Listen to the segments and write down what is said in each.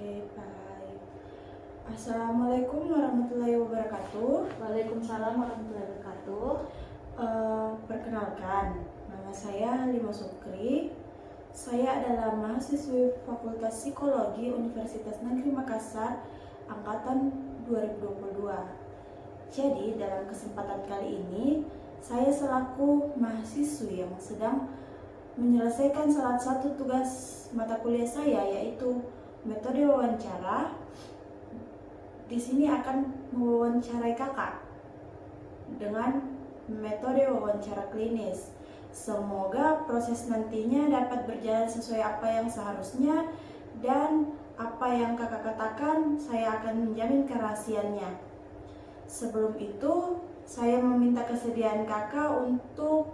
Oke, baik. Assalamualaikum warahmatullahi wabarakatuh. Waalaikumsalam warahmatullahi wabarakatuh. Perkenalkan, nama saya Halimah Sukri. Saya adalah mahasiswi Fakultas Psikologi Universitas Negeri Makassar angkatan 2022. Jadi, dalam kesempatan kali ini, saya selaku mahasiswi yang sedang menyelesaikan salah satu tugas mata kuliah saya, yaitu metode wawancara. Di sini akan mewawancarai kakak dengan metode wawancara klinis. Semoga proses nantinya dapat berjalan sesuai apa yang seharusnya, dan apa yang kakak katakan saya akan menjamin kerahasiaannya. Sebelum itu, saya meminta kesediaan kakak untuk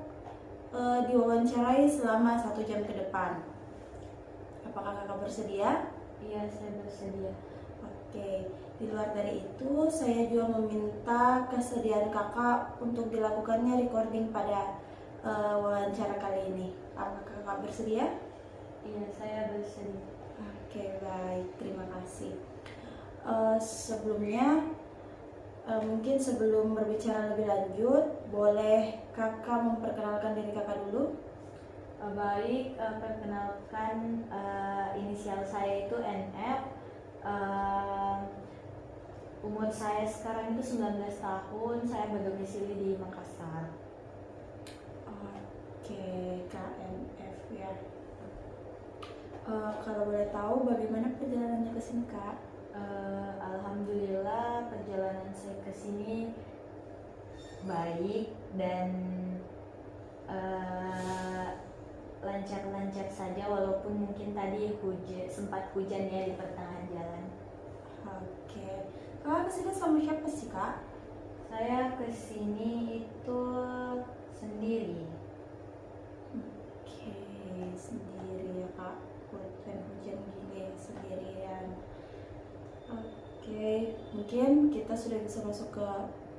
diwawancarai selama 1 jam ke depan. Apakah kakak bersedia? Iya, saya bersedia. Oke, di luar dari itu saya juga meminta kesediaan kakak untuk dilakukannya recording pada wawancara kali ini. Apakah kakak bersedia? Iya, saya bersedia. Oke, baik, terima kasih. Mungkin sebelum berbicara lebih lanjut, boleh kakak memperkenalkan diri kakak dulu? Baik, perkenalkan, inisial saya itu NF. Umur saya sekarang itu 19 tahun, saya berdomisili di Makassar. Oke, KNF ya. Kalau boleh tahu bagaimana perjalanannya ke sini, Kak? Alhamdulillah perjalanan saya ke sini baik dan lancar-lancar saja, walaupun mungkin tadi sempat hujan ya di pertengahan jalan. Oke, kakak kesini sama siapa sih, Kak? Saya kesini itu sendiri. Oke, sendiri ya, Kak. Hujan gini sendirian. Oke, mungkin kita sudah bisa masuk ke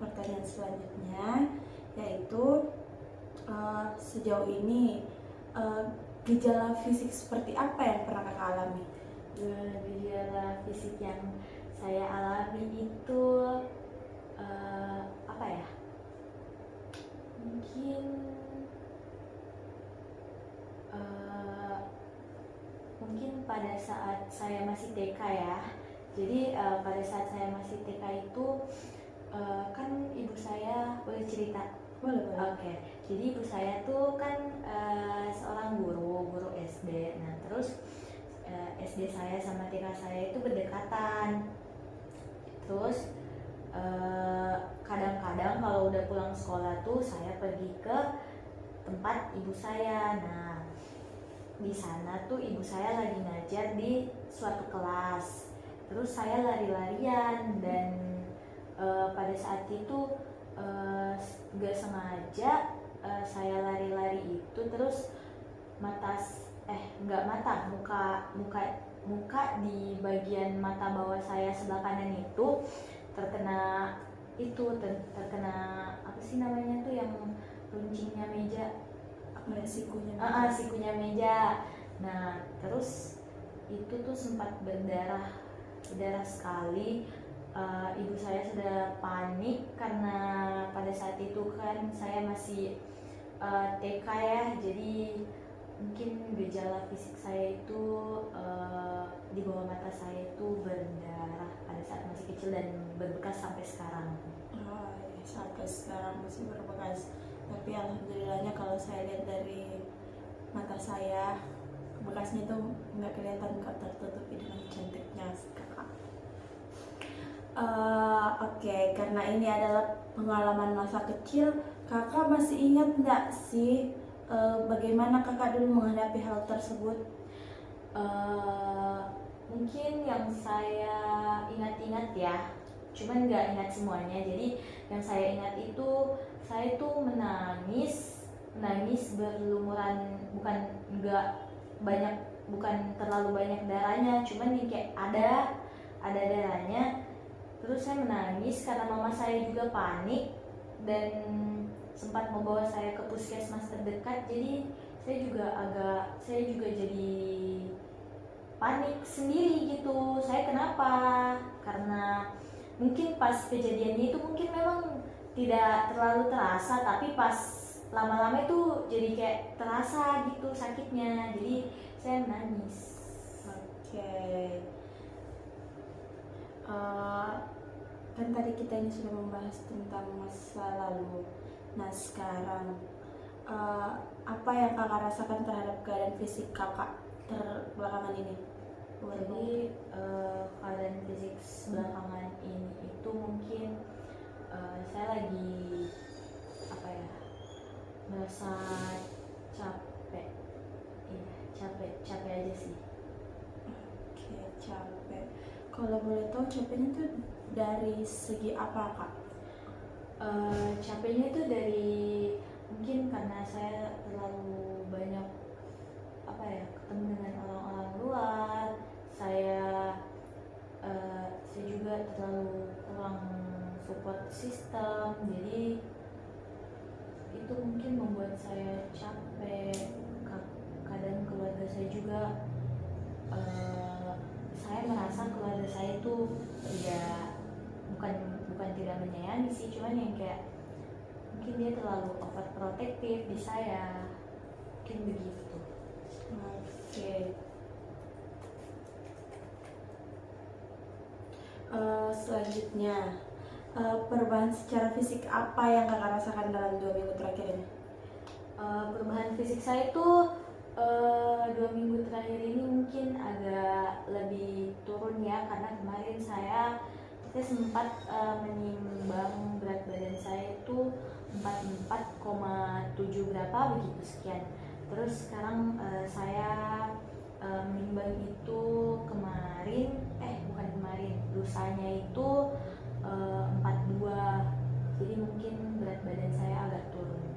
pertanyaan selanjutnya, yaitu sejauh ini gejala fisik seperti apa yang pernah kakak alami? Gejala fisik yang saya alami itu apa ya? Mungkin pada saat saya masih TK ya. Jadi pada saat saya masih TK itu kan ibu saya, boleh cerita? Boleh. Oke. Jadi ibu saya tuh kan seorang guru SD. Nah, terus SD saya sama TK saya itu berdekatan. Terus kadang-kadang kalau udah pulang sekolah tuh saya pergi ke tempat ibu saya. Nah, di sana tuh ibu saya lagi ngajar di suatu kelas. Terus saya lari-larian dan pada saat itu gak sengaja saya lari-lari itu terus muka di bagian mata bawah saya sebelah kanan itu terkena apa sih namanya tuh yang runcingnya meja, sikunya meja. Nah, terus itu tuh sempat berdarah sekali. Ibu saya sudah panik karena pada saat itu kan saya masih TK ya, jadi mungkin gejala fisik saya itu di bawah mata saya itu berdarah pada saat masih kecil dan berbekas sampai sekarang. Sampai sekarang masih berbekas. Tapi alhamdulillahnya kalau saya lihat dari mata saya, bekasnya itu nggak kelihatan, kok tertutupi dengan cantiknya kakak. Oke, karena ini adalah pengalaman masa kecil, kakak masih ingat nggak sih bagaimana kakak dulu menghadapi hal tersebut? Mungkin yang saya ingat-ingat ya, cuman nggak ingat semuanya. Jadi yang saya ingat itu saya tuh menangis berlumuran, bukan terlalu banyak darahnya, cuman kayak ada darahnya. Terus saya menangis karena mama saya juga panik dan sempat membawa saya ke puskesmas terdekat. Jadi saya juga jadi panik sendiri gitu. Saya kenapa? Karena mungkin pas kejadiannya itu mungkin memang tidak terlalu terasa, tapi pas lama-lama itu jadi kayak terasa gitu sakitnya, jadi saya nangis. Oke. Kan tadi kita ini sudah membahas tentang masa lalu. Nah sekarang apa yang kakak rasakan terhadap keadaan fisik kakak belakangan ini? Jadi keadaan fisik belakangan ini itu mungkin saya lagi apa ya, merasa capek. Iya, capek aja sih. Oke, capek. Kalau boleh tahu capeknya tuh dari segi apa kak? Capeknya itu dari mungkin karena saya terlalu banyak apa ya, ketemu dengan orang-orang luar. Saya juga terlalu kurang support system, jadi itu mungkin membuat saya capek. Kadang keluarga saya juga saya merasa keluarga saya itu ya bukan tidak menyayangi sih, cuman yang kayak mungkin dia terlalu overprotective di saya, mungkin begitu. Oke. Selanjutnya, perubahan secara fisik apa yang kakak rasakan dalam 2 minggu terakhir ini? Perubahan fisik saya itu 2 minggu terakhir ini mungkin agak lebih turun ya, karena kemarin saya sempat menimbang berat badan saya itu 44,7 berapa begitu sekian. Terus sekarang saya menimbang itu lusanya itu 42, jadi mungkin berat badan saya agak turun.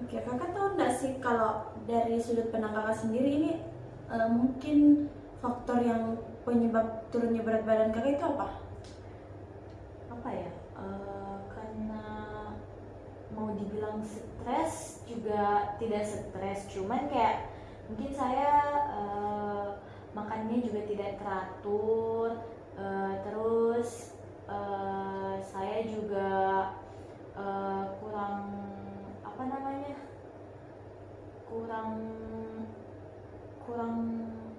Oke, kakak tahu nggak sih kalau dari sudut pandang kakak sendiri ini mungkin faktor yang penyebab turunnya berat badan kakak itu apa? Apa ya? Karena mau dibilang stres juga tidak stres, cuman kayak mungkin saya makannya juga tidak teratur, terus saya juga kurang apa namanya, kurang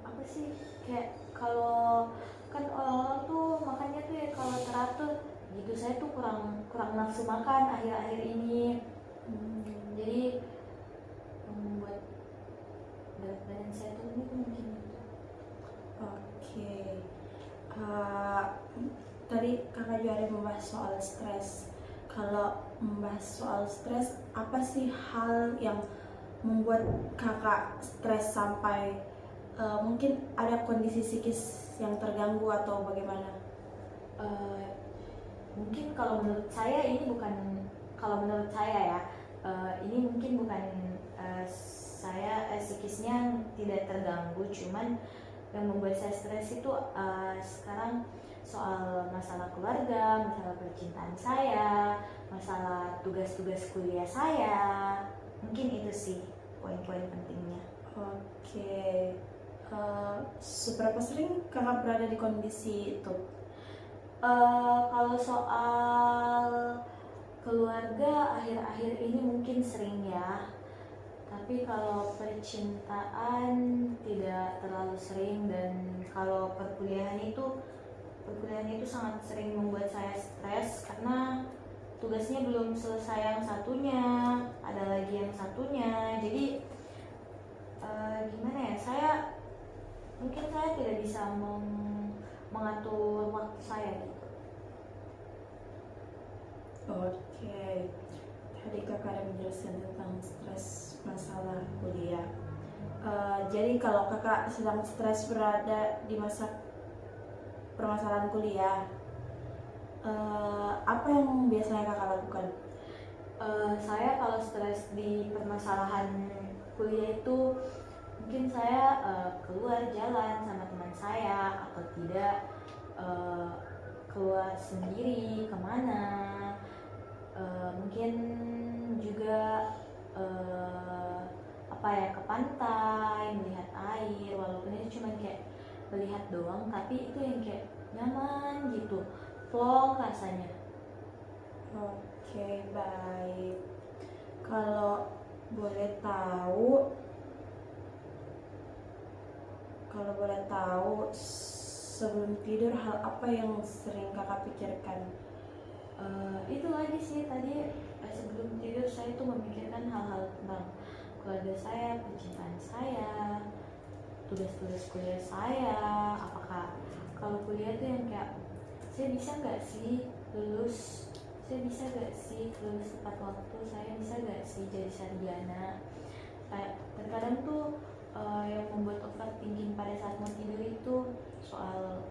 apa sih, kayak kalau kan orang-orang tuh makannya tuh ya kalau teratur gitu, saya tuh kurang nafsu makan akhir-akhir ini. Jadi membuat berat badan saya turun itu mungkin itu. Oke. Tadi kakak juga ada membahas soal stres. Kalau membahas soal stres, apa sih hal yang membuat kakak stres sampai mungkin ada kondisi psikis yang terganggu atau bagaimana? Mungkin kalau menurut saya ini bukan, kalau menurut saya ya, ini mungkin bukan saya psikisnya tidak terganggu, cuman yang membuat saya stres itu sekarang soal masalah keluarga, masalah percintaan saya, masalah tugas-tugas kuliah saya. Mungkin itu sih poin-poin pentingnya. Oke. Seberapa sering kakak berada di kondisi itu? Kalau soal keluarga akhir-akhir ini mungkin sering ya, tapi kalau percintaan tidak terlalu sering. Dan kalau perkuliahan itu sangat sering membuat saya stres karena tugasnya belum selesai yang satunya, ada lagi yang satunya. Jadi gimana ya, saya tidak bisa mengatur waktu saya gitu. Oke. Tadi kakak ada menjelaskan tentang stres masalah kuliah. Jadi kalau kakak sedang stres berada di masa permasalahan kuliah, apa yang biasanya kakak lakukan? Saya kalau stres di permasalahan kuliah itu mungkin saya keluar jalan sama teman saya, atau tidak keluar sendiri kemana, mungkin juga ke pantai melihat air, walaupun itu cuma kayak melihat doang, tapi itu yang kayak nyaman gitu, plong rasanya. Oke, baik. Kalau boleh tahu, sebelum tidur hal apa yang sering kakak pikirkan? Itu lagi sih tadi, sebelum tidur saya tuh memikirkan hal-hal tentang keluarga saya, percintaan saya, tugas-tugas kuliah saya. Apakah kalau kuliah tuh yang kayak saya bisa nggak sih lulus, saya bisa nggak sih lulus tepat waktu, saya bisa nggak sih jadi sarjana. Kayak terkadang tuh yang membuat overthinking pada saat mau tidur itu soal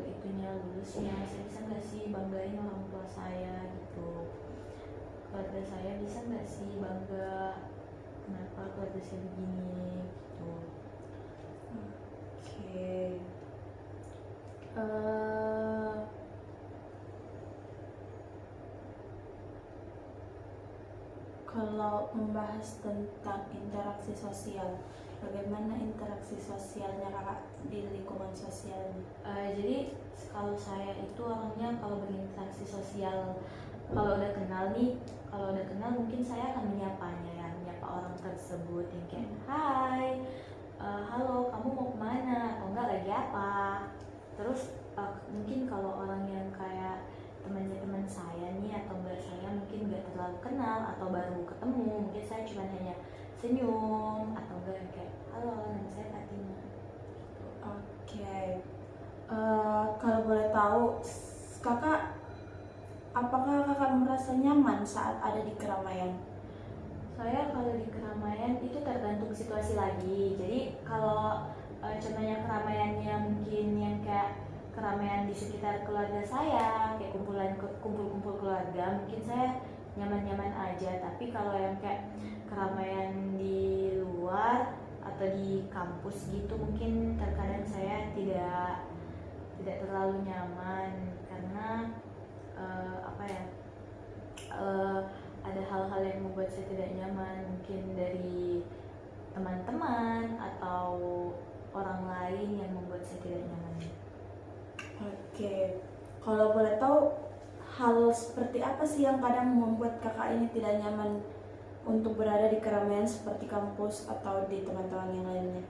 itunya, lulusnya, saya bisa nggak sih banggain orang tua saya gitu, keluarga saya bisa nggak sih bangga kenapa keluarga saya begini gitu. Oke. Eh, Kalau membahas tentang interaksi sosial, bagaimana interaksi sosialnya kakak di lingkungan sosialnya? Jadi kalau saya itu orangnya kalau berinteraksi sosial, kalau udah kenal nih, kalau udah kenal mungkin saya akan menyapanya ya, menyapa orang tersebut yang kayak hai, halo kamu mau kemana atau enggak lagi apa. Terus mungkin kalau orang yang kayak temannya teman saya nih atau enggak saya mungkin nggak terlalu kenal atau baru ketemu, mungkin saya cuma hanya senyum atau enggak yang kayak halo nama saya Fatima gitu. Oke. Kalau boleh tahu, kakak, apakah kakak merasa nyaman saat ada di keramaian? Saya kalau di keramaian itu tergantung situasi lagi. Jadi kalau contohnya keramaiannya mungkin yang kayak keramaian di sekitar keluarga saya, kayak kumpul-kumpul keluarga, mungkin saya nyaman-nyaman aja. Tapi kalau yang kayak keramaian di luar atau di kampus gitu, mungkin terkadang saya tidak terlalu nyaman karena apa ya? Ada hal-hal yang membuat saya tidak nyaman, mungkin dari teman-teman atau orang lain yang membuat saya tidak nyaman. Oke. Kalau boleh tahu, hal seperti apa sih yang kadang membuat kakak ini tidak nyaman untuk berada di keramaian seperti kampus atau di teman-teman yang lainnya?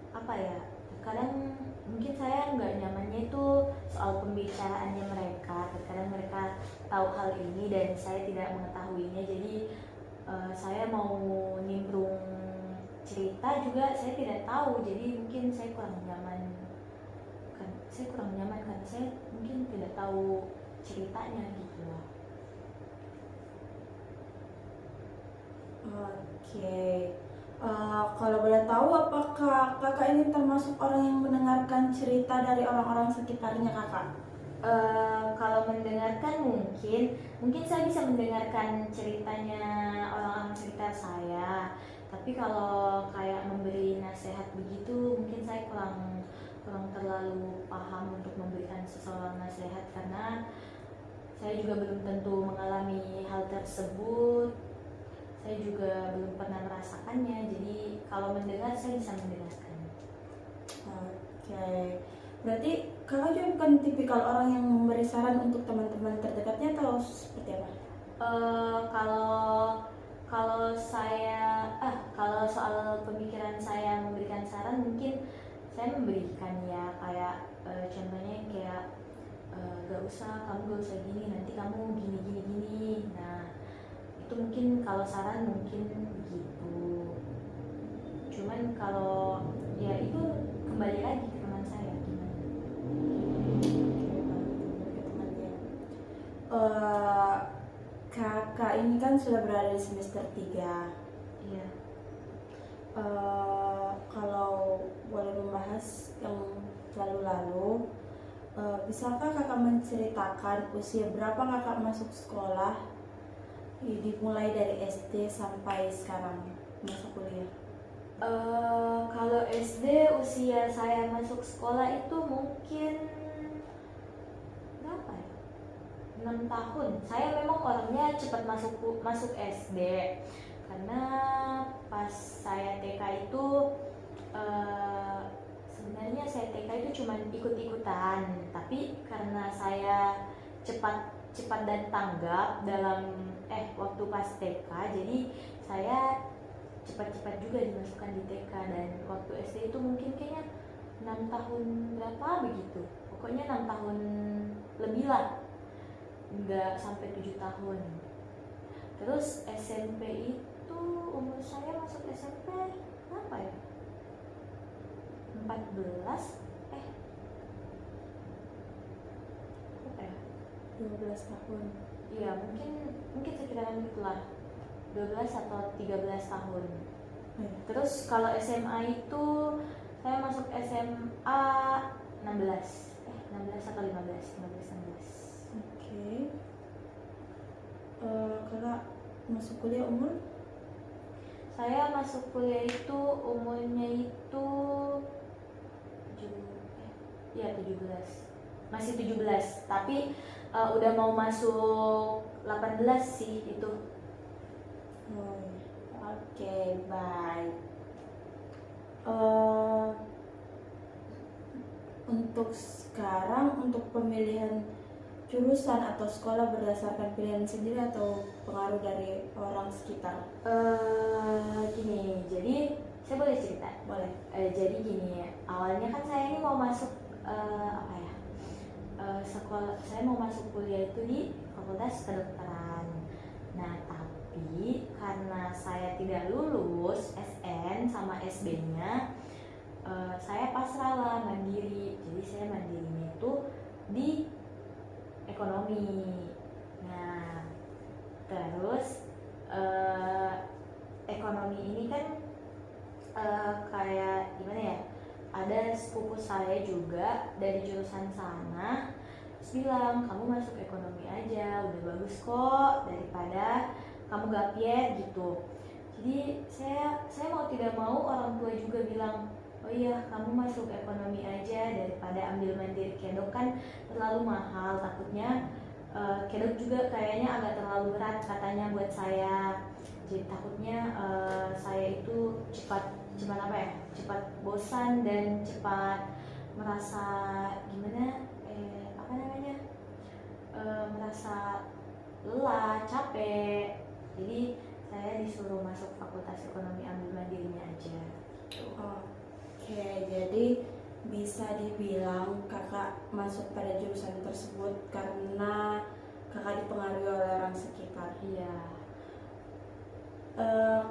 Apa ya, kadang mungkin saya nggak nyamannya itu soal pembicaraannya mereka. Terkadang mereka tahu hal ini dan saya tidak mengetahuinya, jadi saya mau nimbrung cerita juga saya tidak tahu, jadi mungkin saya kurang nyaman karena saya mungkin tidak tahu ceritanya gitu loh. Oke. Kalau boleh tahu, apakah kakak ini termasuk orang yang mendengarkan cerita dari orang-orang sekitarnya kakak? Kalau mendengarkan mungkin saya bisa mendengarkan ceritanya orang-orang sekitar saya, tapi kalau kayak memberi nasihat begitu mungkin saya kurang terlalu paham untuk memberikan seseorang nasihat karena saya juga belum tentu mengalami hal tersebut, saya juga belum pernah merasakannya, jadi kalau mendengar saya bisa mendengarkan. Oke. Berarti kakak juga bukan tipikal orang yang memberi saran untuk teman-teman terdekatnya atau seperti apa? Kalau soal pemikiran saya memberikan saran, mungkin saya memberikan ya kayak contohnya kayak gak usah gini, nanti kamu gini. Nah itu mungkin kalau saran mungkin begitu. Cuman kalau ya itu kembali lagi ke teman saya gimana. Kakak ini kan sudah berada di semester 3. Iya. Kalau boleh membahas yang lalu-lalu, bisakah kakak menceritakan usia berapa kakak masuk sekolah, dimulai dari SD sampai sekarang masa kuliah? Kalau SD usia saya masuk sekolah itu mungkin berapa ya? 6 tahun. Saya memang orangnya cepat masuk SD karena pas saya TK itu sebenarnya saya TK itu cuma ikut-ikutan, tapi karena saya cepat dan tanggap dalam waktu pas TK, jadi saya cepat-cepat juga dimasukkan di TK. Dan waktu SD itu mungkin kayaknya 6 tahun berapa begitu, pokoknya 6 tahun lebih lah, nggak sampai 7 tahun. Terus SMP itu umur saya masuk SMP berapa ya, 14 apa ya, 12 tahun. iya mungkin sekitaran itulah, 12 atau 13 tahun. Terus kalau SMA itu saya masuk SMA 16 atau 15. Oke. Kakak masuk kuliah umur? Saya masuk kuliah itu umurnya itu 17. Masih 17, tapi udah mau masuk 18 sih itu. Oke, baik. Untuk sekarang, untuk pemilihan jurusan atau sekolah berdasarkan pilihan sendiri atau pengaruh dari orang sekitar? Gini, jadi saya boleh cerita? Boleh. Jadi gini, awalnya kan saya ini mau masuk sekolah, saya mau masuk kuliah itu di Fakultas Kedokteran. Nah, tapi karena saya tidak lulus SN sama SB-nya, saya pasrah lah mandiri. Jadi saya mandirinya itu di ekonomi. Nah, terus ekonomi ini kan kayak gimana ya, ada sepupu saya juga dari jurusan sana, terus bilang kamu masuk ekonomi aja udah bagus kok daripada kamu gap year gitu. Jadi saya mau tidak mau orang tua juga bilang, oh iya kamu masuk ekonomi aja daripada ambil mandiri kedok kan terlalu mahal, takutnya kedok juga kayaknya agak terlalu berat katanya buat saya. Jadi takutnya saya itu cepat bosan dan cepat merasa gimana merasa lelah, capek. Jadi saya disuruh masuk Fakultas Ekonomi ambil mandirinya aja. Oke, jadi bisa dibilang kakak masuk pada jurusan tersebut karena kakak dipengaruhi oleh orang sekitar. Iya.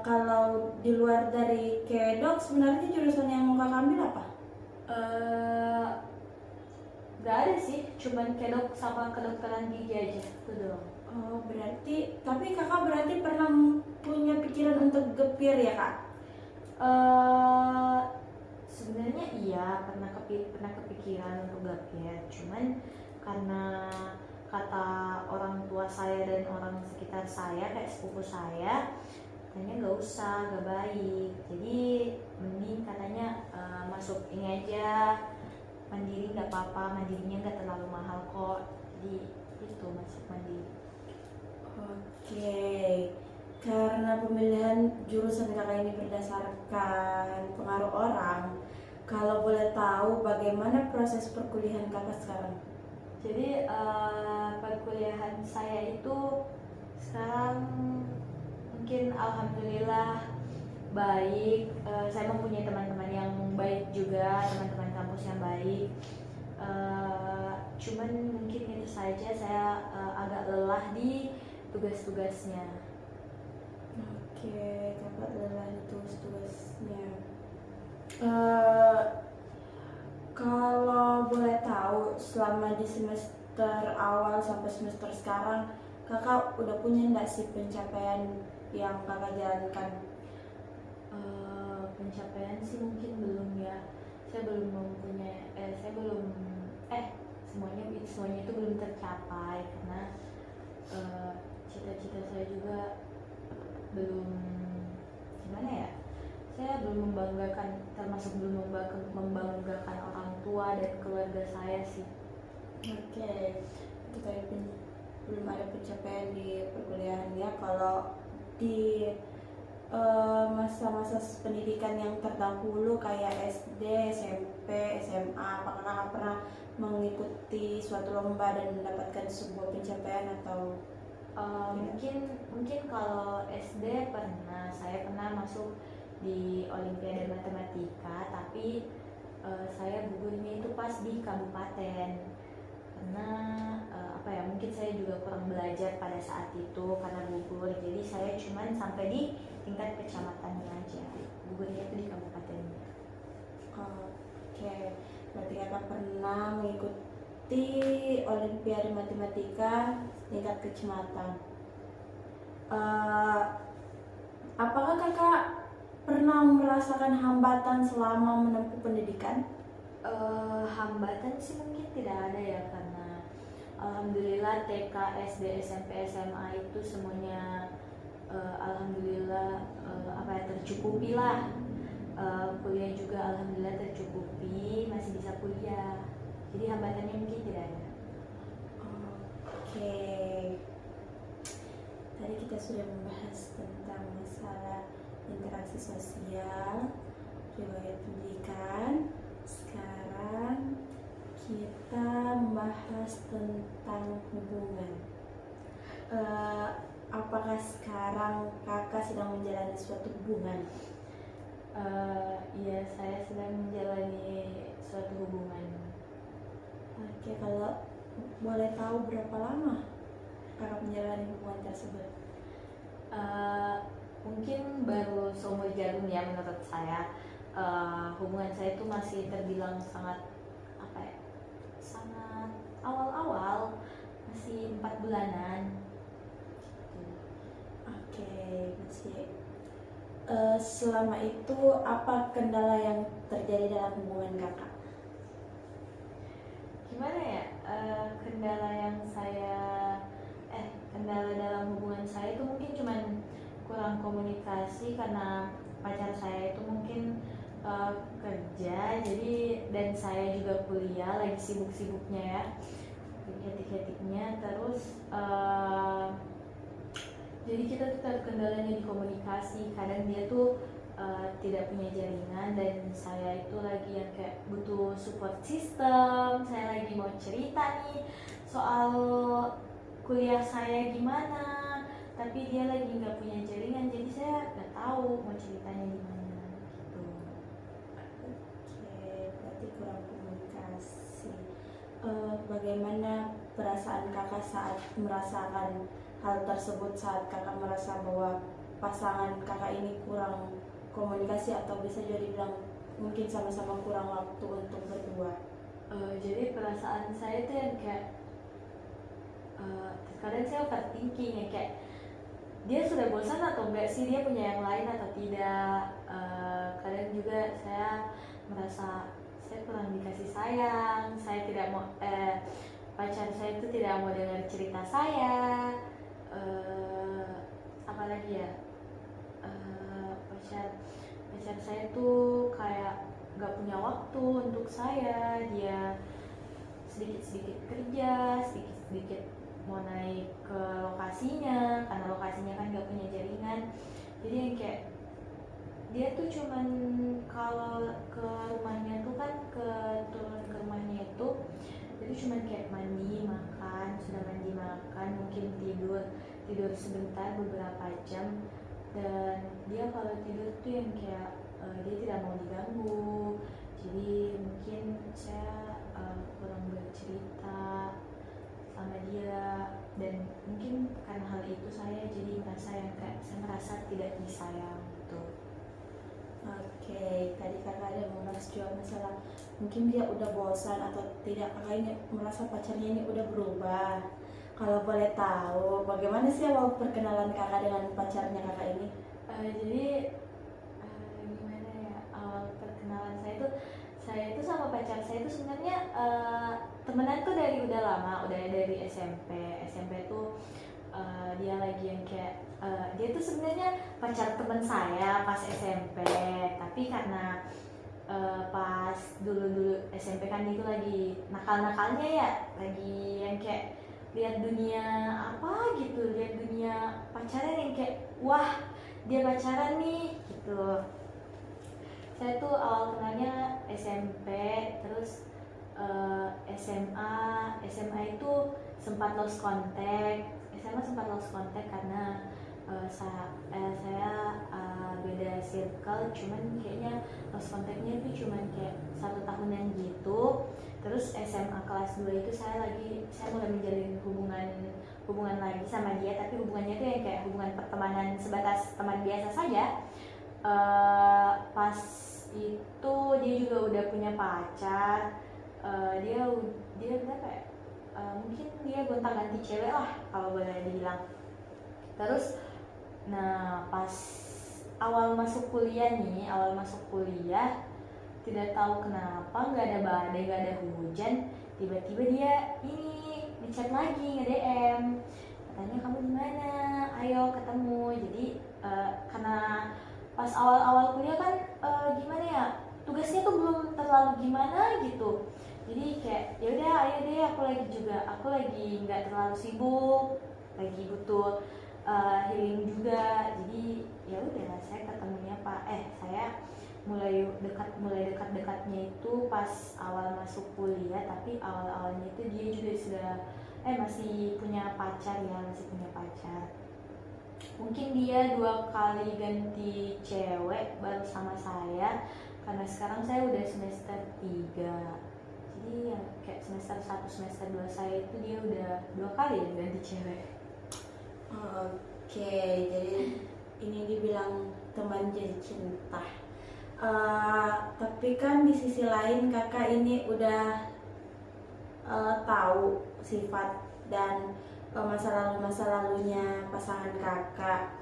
Kalau di luar dari kedok, sebenarnya jurusan yang mau kakak ambil apa? Gak ada sih, cuman kedok sama kedokteran gigi aja, itu doang. Oh, tapi kakak berarti pernah punya pikiran untuk gapir ya kak? Sebenarnya iya, pernah kepikiran untuk gapir, cuman karena kata orang tua saya dan orang sekitar saya, kayak sepupu saya, katanya nggak usah, nggak baik. Jadi mending katanya masuk ini aja, mandiri nggak apa-apa, mandirinya nggak terlalu mahal kok. Jadi itu masuk mandiri. Oke, karena pemilihan jurusan kakak ini berdasarkan pengaruh orang, kalau boleh tahu bagaimana proses perkuliahan kakak sekarang? Jadi perkuliahan saya itu sekarang mungkin alhamdulillah baik. Saya mempunyai teman-teman yang baik juga, teman-teman kampus yang baik. Cuman mungkin itu saja, saya agak lelah di tugas-tugasnya. Oke, kakak lelah di tugas-tugasnya. Kalau boleh tahu, selama di semester awal sampai semester sekarang, kakak udah punya nggak sih pencapaian yang kakak jalankan? Pencapaian sih mungkin belum ya. Saya belum mempunyai, semuanya itu belum tercapai karena cita-cita saya juga belum, gimana ya, saya belum membanggakan, termasuk belum membanggakan orang tua dan keluarga saya sih. Oke, kita belum ada pencapaian di perkuliahan ya. Kalau di masa-masa pendidikan yang terdahulu kayak SD, SMP, SMA, apakah kakak pernah mengikuti suatu lomba dan mendapatkan sebuah pencapaian atau mungkin kalau SD saya pernah masuk di Olimpiade Matematika, tapi saya gugurnya itu pas di kabupaten karena mungkin saya juga kurang belajar pada saat itu karena gugur, jadi saya cuman sampai di tingkat kecamatannya aja, gugurnya itu di kabupatennya. Oke, berarti kakak pernah mengikuti Olimpiade Matematika tingkat kecamatan. Apakah kakak pernah merasakan hambatan selama menempuh pendidikan? Hambatan sih mungkin tidak ada ya, karena alhamdulillah TK, SD, SMP, SMA itu semuanya alhamdulillah tercukupi lah. Kuliah juga alhamdulillah tercukupi, masih bisa kuliah, jadi hambatannya mungkin tidak ada. Oke, tadi kita sudah membahas tentang masalah interaksi sosial, riwayat pendidikan. Sekarang kita membahas tentang hubungan. Apakah sekarang kakak sedang menjalani suatu hubungan? Iya, saya sedang menjalani suatu hubungan. Oke, kalau boleh tahu berapa lama kakak menjalani hubungan tersebut? Mungkin baru seumur jarum ya menurut saya. Hubungan saya itu masih terbilang sangat sangat awal-awal, masih 4 bulanan. Oke, masih. Selama itu apa kendala yang terjadi dalam hubungan kakak? Gimana ya, kendala dalam hubungan saya itu mungkin cuman kurang komunikasi, karena pacar saya itu mungkin kerja, jadi dan saya juga kuliah lagi sibuk-sibuknya ya, hektik-hektiknya, terus jadi kita tuh terkendalanya di komunikasi. Kadang dia tuh tidak punya jaringan, dan saya itu lagi yang kayak butuh support system. Saya lagi mau cerita nih soal kuliah saya gimana, tapi dia lagi nggak punya jaringan, jadi saya nggak tahu mau ceritanya gimana gitu. Oke, berarti kurang komunikasi. Bagaimana perasaan kakak saat merasakan hal tersebut, saat kakak merasa bahwa pasangan kakak ini kurang komunikasi, atau bisa jadi bilang mungkin sama-sama kurang waktu untuk berdua? Jadi perasaan saya tuh yang kayak kadang saya overthinking ya, kayak dia sudah bosan atau enggak sih, dia punya yang lain atau tidak. Kadang juga saya merasa saya kurang dikasih sayang, saya tidak mau pacar saya itu tidak mau dengar cerita saya. Apalagi ya, pacar saya tuh kayak nggak punya waktu untuk saya. Dia sedikit-sedikit kerja, sedikit-sedikit mau naik ke lokasinya, karena lokasinya kan nggak punya jaringan. Jadi yang kayak dia tuh cuman kalau ke rumahnya tuh kan, turun ke rumahnya itu cuman kayak mandi makan, sudah mandi makan mungkin tidur sebentar beberapa jam. Dan dia kalau tidur tuh yang kayak dia tidak mau diganggu. Jadi mungkin saya kurang bercerita sama dia, dan mungkin karena hal itu saya jadi merasa tidak disayang gitu. Oke, tadi kakak ada membahas juga masalah mungkin dia udah bosan atau tidak, kakak ini merasa pacarnya ini udah berubah. Kalau boleh tahu, bagaimana sih awal perkenalan kakak dengan pacarnya kakak ini? Jadi gimana ya, awal perkenalan saya itu sama pacar saya itu sebenarnya temenan tuh dari udah lama, udah dari SMP tuh. Dia lagi yang kayak dia tuh sebenarnya pacar teman saya pas SMP, tapi karena pas dulu SMP kan itu lagi nakal-nakalnya ya, lagi yang kayak lihat dunia apa gitu, lihat dunia pacaran yang kayak wah dia pacaran nih gitu. Saya tuh awal kenalnya SMP, terus SMA itu sempat lost contact. SMA sempat lost contact karena saya beda circle, cuman kayaknya lost contactnya itu cuman kayak 1 tahunan gitu. Terus SMA kelas 2 itu saya mulai menjalin hubungan lagi sama dia, tapi hubungannya itu yang kayak hubungan pertemanan sebatas teman biasa saja. Pas itu dia juga udah punya pacar. Dia berapa ya? Mungkin dia gonta-ganti cewek lah kalau boleh dibilang. Terus nah pas awal masuk kuliah, tidak tahu kenapa nggak ada badai, nggak ada hujan, tiba-tiba dia ini ngechat lagi, nge-DM, katanya kamu di mana, ayo ketemu. Jadi karena pas awal-awal kuliah kan gimana ya, tugasnya tuh belum terlalu gimana gitu, jadi kayak ya udah ayo deh, aku lagi nggak terlalu sibuk, lagi butuh healing juga. Jadi ya udah saya ketemunya saya mulai dekat-dekatnya itu pas awal masuk kuliah, tapi awal-awalnya itu dia juga sudah masih punya pacar. Mungkin dia 2 kali ganti cewek baru sama saya, karena sekarang saya udah semester 3. Jadi ya kayak semester 1, semester 2 saya itu dia udah 2 kali ya ganti cewek. Oke, jadi ini dibilang teman jadi cinta. Tapi kan di sisi lain kakak ini udah tahu sifat dan masa lalunya pasangan kakak.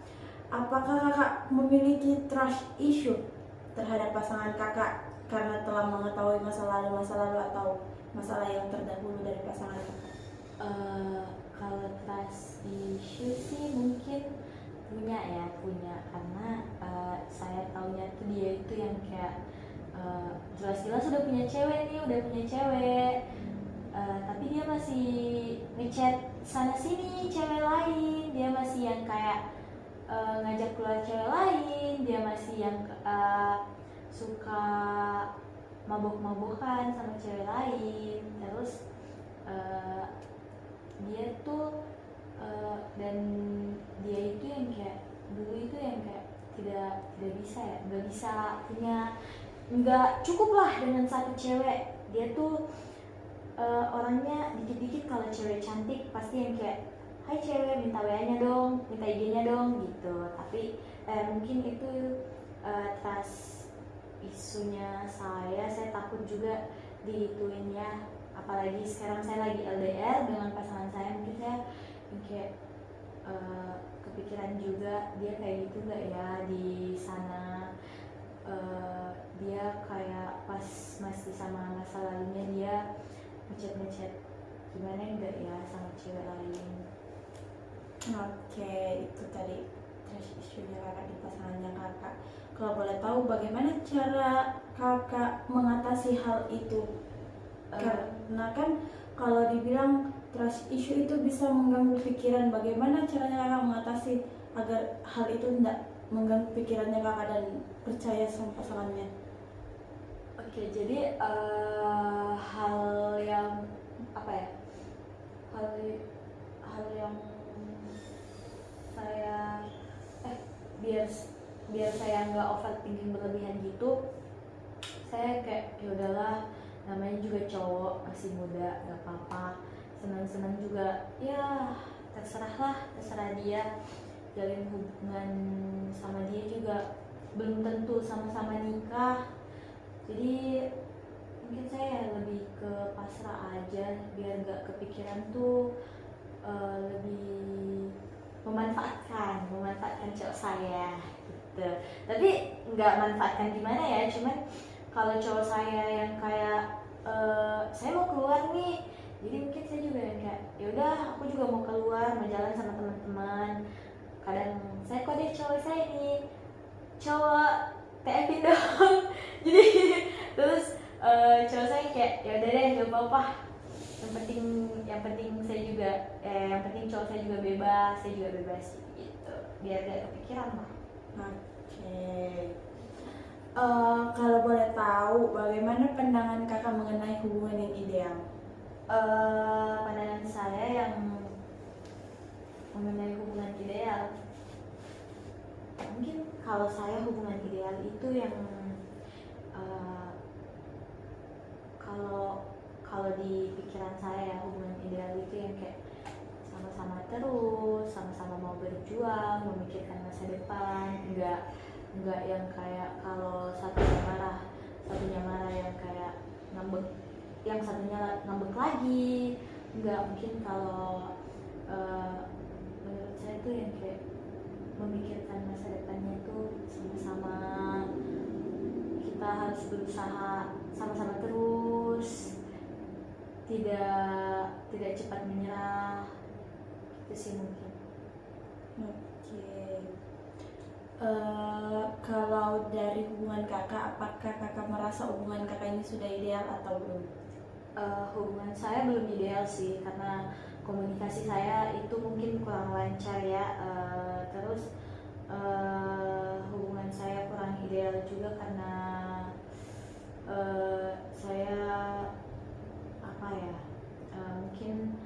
Apakah kakak memiliki trust issue terhadap pasangan kakak karena telah mengetahui masa lalu atau masalah yang terdahulu dari pasangan kakak? Kalau trust issue sih mungkin punya karena saya taunya tuh dia itu yang kayak jelas-jelas udah punya cewek, tapi dia masih ngechat sana sini cewek lain, dia masih yang kayak ngajak keluar cewek lain, dia masih yang suka mabok-mabokan sama cewek lain. Terus dia tuh dan dia itu yang kayak dulu itu yang kayak nggak bisa punya, nggak cukup lah dengan satu cewek. Dia tuh orangnya dikit-dikit kalau cewek cantik pasti yang kayak hai cewek, minta WA-nya dong, minta IG-nya dong gitu. Tapi mungkin itu trust isunya saya takut juga dihituin ya, apalagi sekarang saya lagi LDR dengan pasangan saya. Mungkin saya kayak kepikiran juga dia kayak gitu gak ya di sana. Dia kayak pas masih sama masa lalunya dia ngechat gimana enggak ya sama cewek lain. Oke, itu tadi trust issue-nya kakak di pasangannya kakak. Kalau boleh tahu bagaimana cara kakak mengatasi hal itu? Karena kan kalau dibilang trust issue itu bisa mengganggu pikiran, bagaimana caranya kakak mengatasi agar hal itu tidak mengganggu pikirannya kakak dan percaya sama pasangannya? Oke, jadi hal yang saya biar saya nggak overthinking berlebihan gitu, saya kayak ya udahlah, namanya juga cowok masih muda, nggak apa-apa, senang-senang juga ya, terserah dia, jalin hubungan sama dia juga belum tentu sama-sama nikah. Jadi mungkin saya lebih ke pasrah aja biar nggak kepikiran tuh lebih memanfaatkan cowok saya gitu. Tapi nggak manfaatkan gimana ya, cuman kalau cowok saya yang kayak saya mau keluar nih, jadi mungkin saya juga yang kayak ya udah aku juga mau keluar, mau jalan sama teman-teman. Kadang saya kode cowok saya nih, cowok TF-in dong. Jadi terus cowok saya kayak ya udah deh gak apa-apa, yang penting saya juga yang penting cowok saya juga bebas, saya juga bebas gitu, biar gak kepikiran lah. Oke. Kalau boleh tahu, bagaimana pandangan kakak mengenai hubungan yang ideal? Pandangan saya yang mengenai hubungan ideal, mungkin kalau saya hubungan ideal itu yang uh, kalau kalau di pikiran saya ya, hubungan ideal itu yang kayak sama-sama terus, sama-sama mau berjuang, memikirkan masa depan, enggak yang kayak kalau satunya marah yang kayak ngambek, yang satunya ngambek lagi. Enggak, mungkin kalau menurut saya itu yang kayak memikirkan masa depannya itu sama-sama, kita harus berusaha sama-sama terus, tidak cepat menyerah. Itu sih mungkin. Oke. Kalau dari hubungan kakak, apakah kakak merasa hubungan kakak ini sudah ideal atau belum? Hubungan saya belum ideal sih, karena komunikasi saya itu mungkin kurang lancar ya. Terus hubungan saya kurang ideal juga karena saya apa ya, mungkin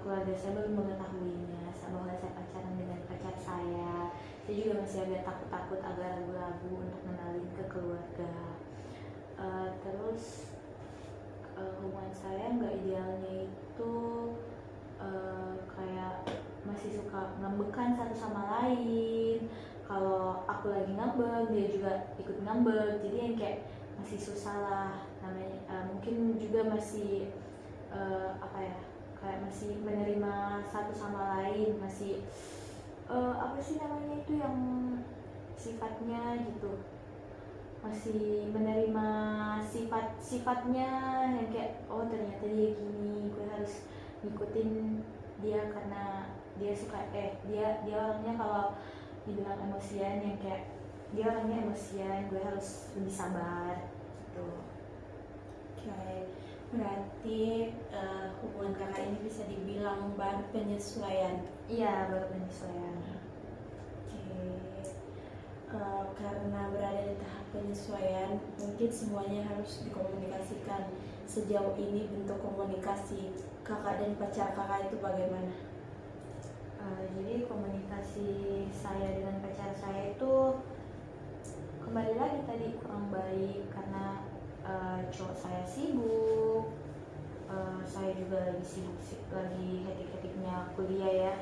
keluarga saya belum mengetahuinya bahwa saya pacaran dengan pacar saya. Saya juga masih agak takut-takut, agak ragu-ragu untuk kenalin ke keluarga. Terus hubungan saya nggak idealnya itu kayak masih suka ngambekan satu sama lain. Kalau aku lagi ngambek, dia juga ikut ngambek, jadi yang kayak masih susah lah namanya. Mungkin juga masih apa ya, kayak masih menerima satu sama lain, masih apa sih namanya itu yang sifatnya gitu, masih menerima sifat-sifatnya yang kayak oh ternyata dia gini, gue harus ngikutin dia karena dia suka dia orangnya kalau dibilang emosian, yang kayak dia orangnya emosian, gue harus lebih sabar gitu. Oke. Berarti hubungan kakak ini bisa dibilang baru penyesuaian. Iya, baru penyesuaian. Oke. Karena berada di tahap penyesuaian, mungkin semuanya harus dikomunikasikan. Sejauh ini bentuk komunikasi kakak dan pacar kakak itu bagaimana? Jadi komunikasi saya dengan pacar saya itu kembali lagi tadi kurang baik karena cowok saya sibuk, saya juga lagi sibuk, lagi hetik-hetiknya kuliah ya.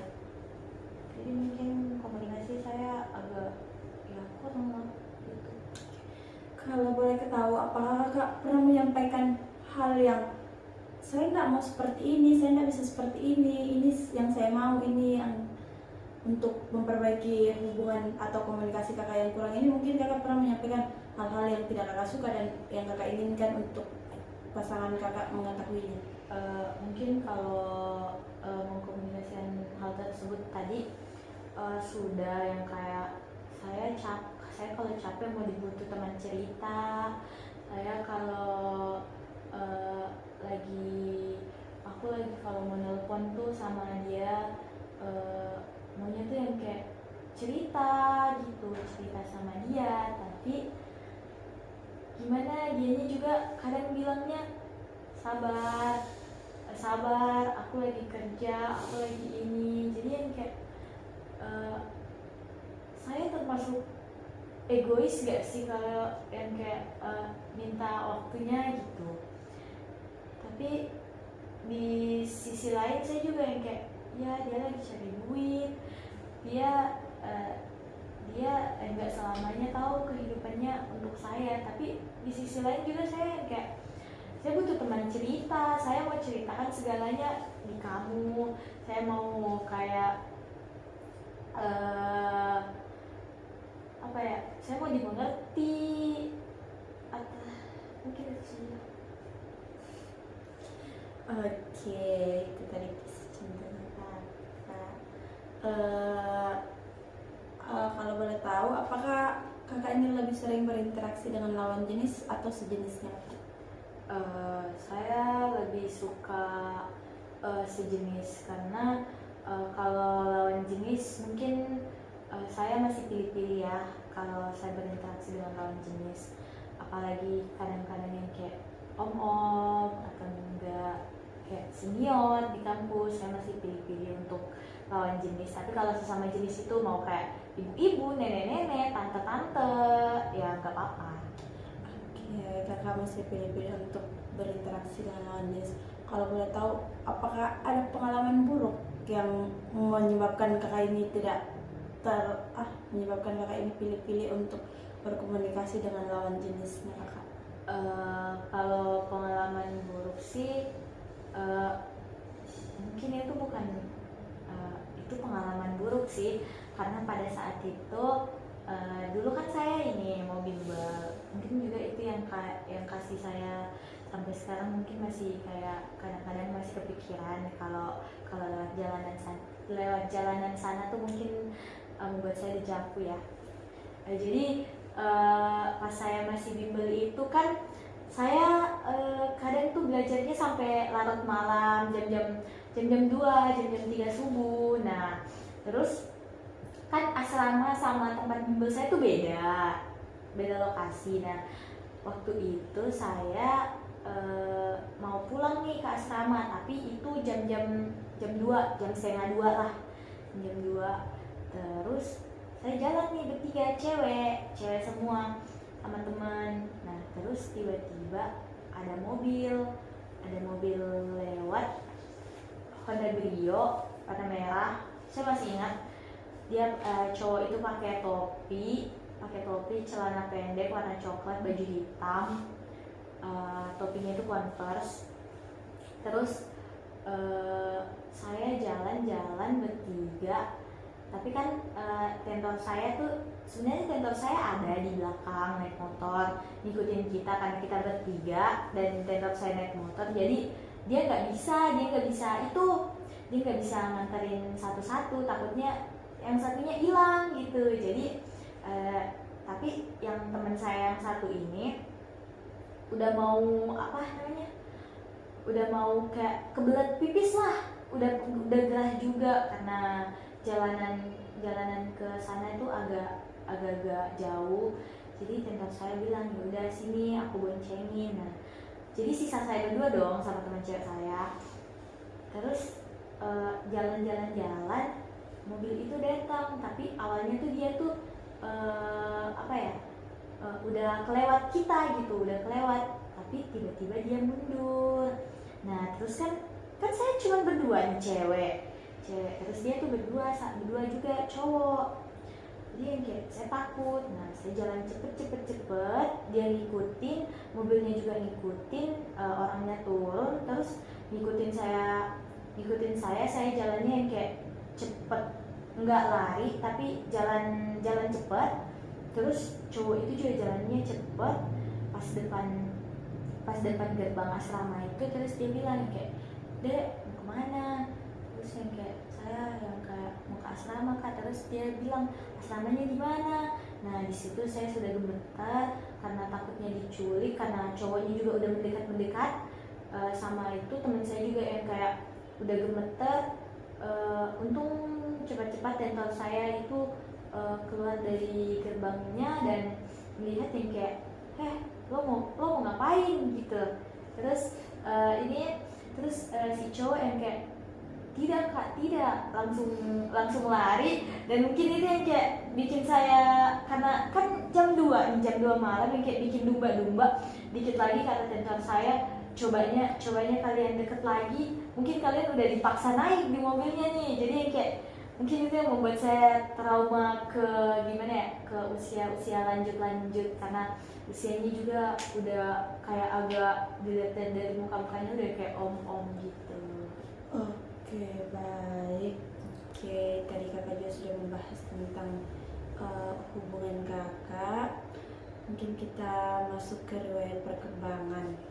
Jadi mungkin komunikasi saya agak ya kurang lah gitu. Kalau boleh ketahui, apakah kakak pernah menyampaikan hal yang saya nggak mau seperti ini, saya nggak bisa seperti ini yang saya mau, ini yang untuk memperbaiki hubungan atau komunikasi kakak yang kurang ini, mungkin kakak pernah menyampaikan hal-hal yang tidak kakak suka dan yang kakak inginkan untuk pasangan kakak mengetahuinya? Mungkin kalau mengkomunikasikan hal tersebut tadi sudah yang kayak saya kalau capek mau dibutuh teman cerita, saya kalau aku lagi kalau mau nelpon tuh sama dia, maunya tuh yang kayak cerita gitu, cerita sama dia, tapi gimana dianya juga kadang bilangnya sabar, aku lagi kerja, aku lagi ini. Jadi yang kayak saya termasuk egois gak sih kalau yang kayak minta waktunya gitu. Tapi di sisi lain saya juga yang kayak ya dia lagi cari duit, dia nggak selamanya tahu kehidupannya untuk saya. Tapi di sisi lain juga saya yang kayak saya butuh teman cerita, saya mau ceritakan segalanya di kamu, saya mau kayak apa ya, saya mau dimengerti atau mungkin itu sih. Oke, itu tadi kisah cintanya kakak. Kalau boleh tahu, apakah kakak ini lebih sering berinteraksi dengan lawan jenis atau sejenisnya? Saya lebih suka sejenis, karena kalau lawan jenis mungkin saya masih pilih-pilih ya kalau saya berinteraksi dengan lawan jenis, apalagi kadang-kadang yang kayak om-om atau enggak kayak senior di kampus, saya masih pilih-pilih untuk lawan jenis. Tapi kalau sesama jenis itu mau kayak ibu-ibu, nenek-nenek, tante-tante, ya nggak apa-apa. Oke, kakak masih pilih-pilih untuk berinteraksi dengan lawan jenis. Kalau boleh tahu, apakah ada pengalaman buruk yang menyebabkan kakak ini menyebabkan kakak ini pilih-pilih untuk berkomunikasi dengan lawan jenisnya kakak? Kalau pengalaman buruk sih, mungkin itu bukan itu pengalaman buruk sih, karena pada saat itu dulu kan saya ini mau bimbel, mungkin juga itu yang kasih saya sampai sekarang mungkin masih kayak kadang-kadang masih kepikiran kalau lewat jalanan sana tuh mungkin membuat saya dejavu ya. Jadi pas saya masih bimbel itu kan saya kadang tuh belajarnya sampai larut malam, jam-jam 2, jam-jam 3 subuh. Nah, terus kan asrama sama tempat bimbel saya tuh beda lokasi. Nah, waktu itu saya mau pulang nih ke asrama, tapi itu jam 2, jam setengah 2 lah, jam 2. Terus saya jalan nih bertiga, cewek semua sama teman. Nah, terus tiba-tiba ada mobil lewat, Honda Brio warna merah. Saya masih ingat dia, cowok itu pakai topi, celana pendek warna coklat, baju hitam, topinya itu Converse. Terus saya jalan-jalan bertiga, tapi kan tentor saya ada di belakang naik motor ngikutin kita karena kita bertiga, dan tentor saya naik motor, jadi dia nggak bisa nganterin satu-satu, takutnya yang satunya hilang gitu. Jadi tapi yang teman saya yang satu ini udah mau kayak kebelet pipis lah, udah gerah juga karena jalanan ke sana itu agak jauh. Jadi tentor saya bilang, ya udah sini aku boncengin. Nah, jadi sisa saya berdua dong sama teman cewek saya. Terus jalan, mobil itu datang, tapi awalnya tuh dia tuh udah kelewat kita gitu, tapi tiba-tiba dia mundur. Nah, terus kan saya cuma berdua nih cewek, terus dia tuh berdua juga cowok. Jadi yang kayak saya takut. Nah, saya jalan cepet, dia ngikutin, mobilnya juga ngikutin, orangnya turun, terus ngikutin saya jalannya yang kayak cepet, nggak lari tapi jalan cepet. Terus cowok itu juga jalannya cepet, pas depan gerbang asrama itu. Terus dia bilang kayak, "Dek, mau kemana?" Terus yang kayak, "Saya yang kayak mau ke asrama, Kak." Terus dia bilang, "Asramanya di mana?" Nah, di situ saya sudah gemetar karena takutnya diculik, karena cowoknya juga udah mendekat sama itu teman saya juga yang kayak udah gemeter. Untung cepat-cepat tentor saya itu keluar dari gerbangnya dan melihat yang kayak, lo mau ngapain gitu. Terus si cowok yang kayak, "Tidak Kak, tidak," langsung lari. Dan mungkin itu yang kayak bikin saya, karena kan jam 2 malam, yang kayak bikin domba-domba. Dikit lagi kata tentor saya, cobanya kalian deket lagi, mungkin kalian udah dipaksa naik di mobilnya nih. Jadi yang kayak mungkin itu yang membuat saya trauma ke usia lanjut, karena usianya juga udah kayak agak dilihat dari muka-mukanya udah kayak om-om gitu. Oke, baik. Oke, tadi kakak juga sudah membahas tentang hubungan kakak. Mungkin kita masuk ke riwayat perkembangan.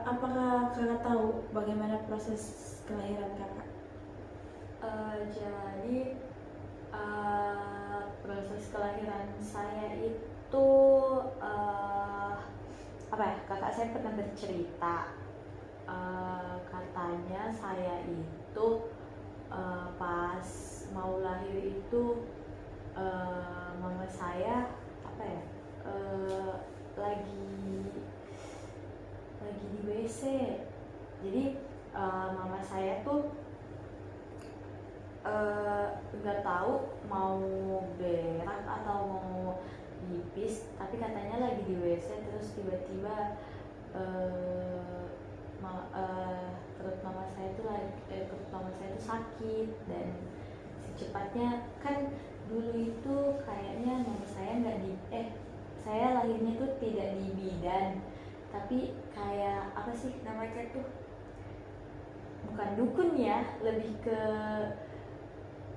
Apakah kakak tahu bagaimana proses kelahiran kakak? Jadi proses kelahiran saya itu kakak saya pernah bercerita, katanya saya itu pas mau lahir itu mama saya apa ya lagi di WC. Jadi mama saya tuh nggak tahu mau berak atau mau pipis, tapi katanya lagi di WC. Terus tiba-tiba perut mama saya tuh sakit, dan secepatnya kan dulu itu kayaknya mama saya saya lahirnya tuh tidak di bidan, tapi kayak apa sih namanya tuh, bukan dukun ya, lebih ke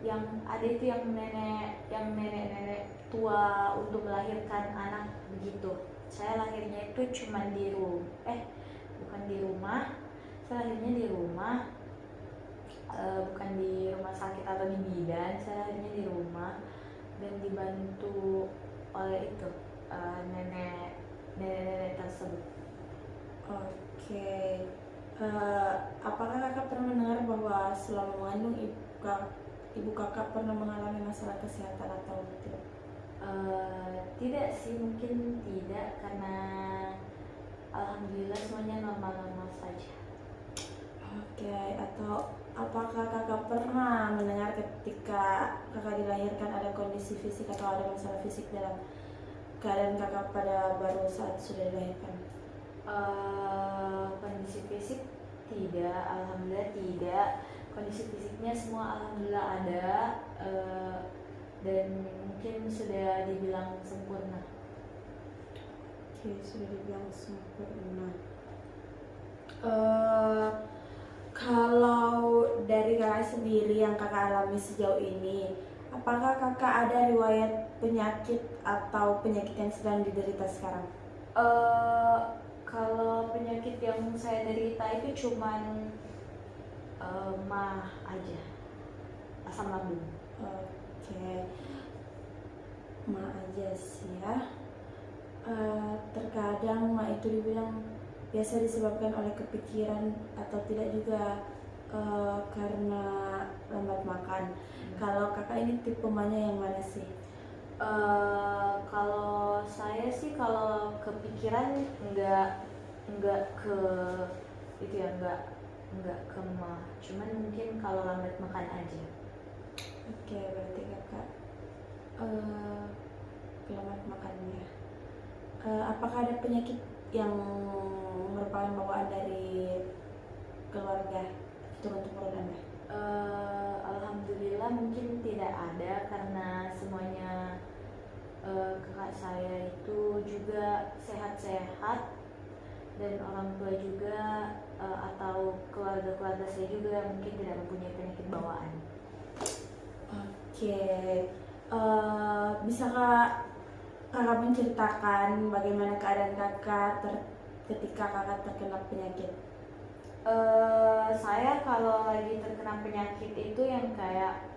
yang ada itu yang nenek tua untuk melahirkan anak begitu. Saya lahirnya itu cuma bukan di rumah, saya lahirnya di rumah, bukan di rumah sakit atau di bidan. Saya lahirnya di rumah dan dibantu oleh itu nenek tersebut. Oke. Apakah kakak pernah mendengar bahwa selama mengandung ibu kakak pernah mengalami masalah kesehatan atau tidak? Tidak sih, mungkin tidak, karena alhamdulillah semuanya normal-normal saja. Oke. Atau apakah kakak pernah mendengar ketika kakak dilahirkan ada kondisi fisik atau ada masalah fisik dalam keadaan kakak pada baru saat sudah dilahirkan? Kondisi fisik tidak, alhamdulillah tidak. Kondisi fisiknya semua alhamdulillah ada, dan mungkin sudah dibilang sempurna. Oke, sudah dibilang sempurna. Kalau dari kakak sendiri yang kakak alami sejauh ini, apakah kakak ada riwayat penyakit atau penyakit yang sedang diderita sekarang? Kalau penyakit yang saya derita itu cuman mah aja, asam lambung. Oke, mah aja sih ya. Terkadang mah itu dibilang biasa disebabkan oleh kepikiran atau tidak juga karena lambat makan. Kalau kakak ini tipe mahnya yang mana sih? Kalau saya sih kalau kepikiran enggak ke itu ya, enggak ke mah, cuman mungkin kalau lambat makan aja. Oke, berarti kakak lambat makannya. Apakah ada penyakit yang merupakan bawaan dari keluarga turun-temurun Anda? Alhamdulillah mungkin tidak ada, karena semuanya kakak saya itu juga sehat-sehat, dan orang tua juga atau keluarga saya juga mungkin tidak mempunyai penyakit bawaan. Oke, bisakah kakak menceritakan bagaimana keadaan kakak ketika kakak terkena penyakit? Saya kalau lagi terkena penyakit itu yang kayak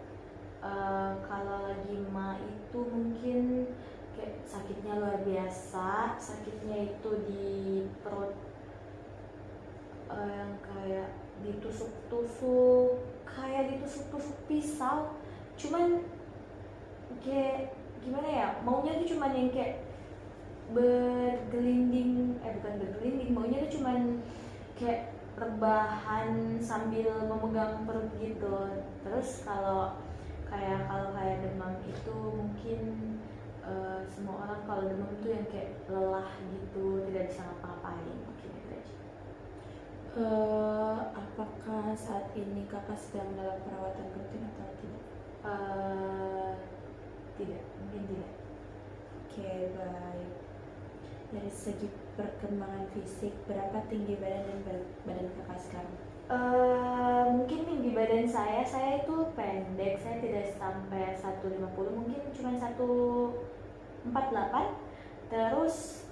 kalau lagi mah itu mungkin kayak sakitnya luar biasa, sakitnya itu di perut, yang kayak ditusuk-tusuk pisau. Cuman kayak gimana ya, maunya tuh cuman yang kayak bergelinding, bukan bergelinding, maunya tuh cuman kayak rebahan sambil memegang perut gitu. Terus kalau kayak demam itu mungkin semua orang kalau demam tuh yang kayak lelah gitu, tidak bisa ngapa-ngapain, mungkin itu aja. Apakah saat ini kakak sedang dalam perawatan rutin atau tidak? Tidak, mungkin tidak. Oke, baik. Dari segi perkembangan fisik, berapa tinggi badan dan berat badan kakak sekarang? Mungkin tinggi badan saya itu pendek, saya tidak sampai 150, mungkin cuma 148. Terus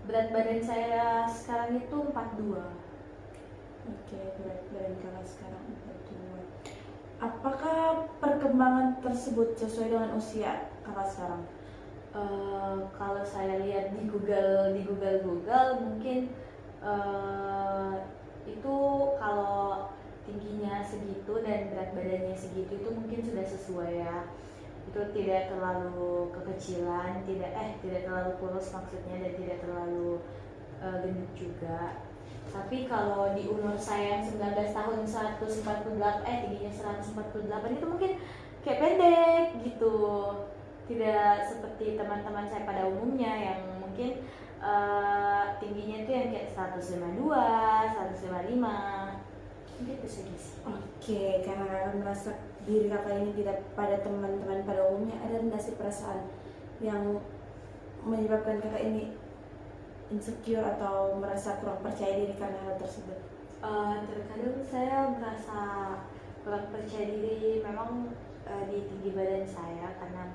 berat badan saya sekarang itu 42. Oke, berat badan kakak sekarang 42. Apakah perkembangan tersebut sesuai dengan usia kakak sekarang? Kalau saya lihat di Google mungkin itu kalau tingginya segitu dan berat badannya segitu itu mungkin sudah sesuai ya. Itu tidak terlalu kekecilan, tidak terlalu kurus maksudnya, dan tidak terlalu gendut juga. Tapi kalau di umur saya yang 19 tahun 148 tingginya 148 itu mungkin kayak pendek gitu. Tidak seperti teman-teman saya pada umumnya yang mungkin tingginya itu yang kayak 152, 155. Mungkin itu sih. Oke, karena kakak merasa diri kakak ini tidak pada teman-teman pada umumnya, ada nggak sih perasaan yang menyebabkan kakak ini insecure atau merasa kurang percaya diri karena hal tersebut? Terkadang saya merasa kurang percaya diri memang di tinggi badan saya, karena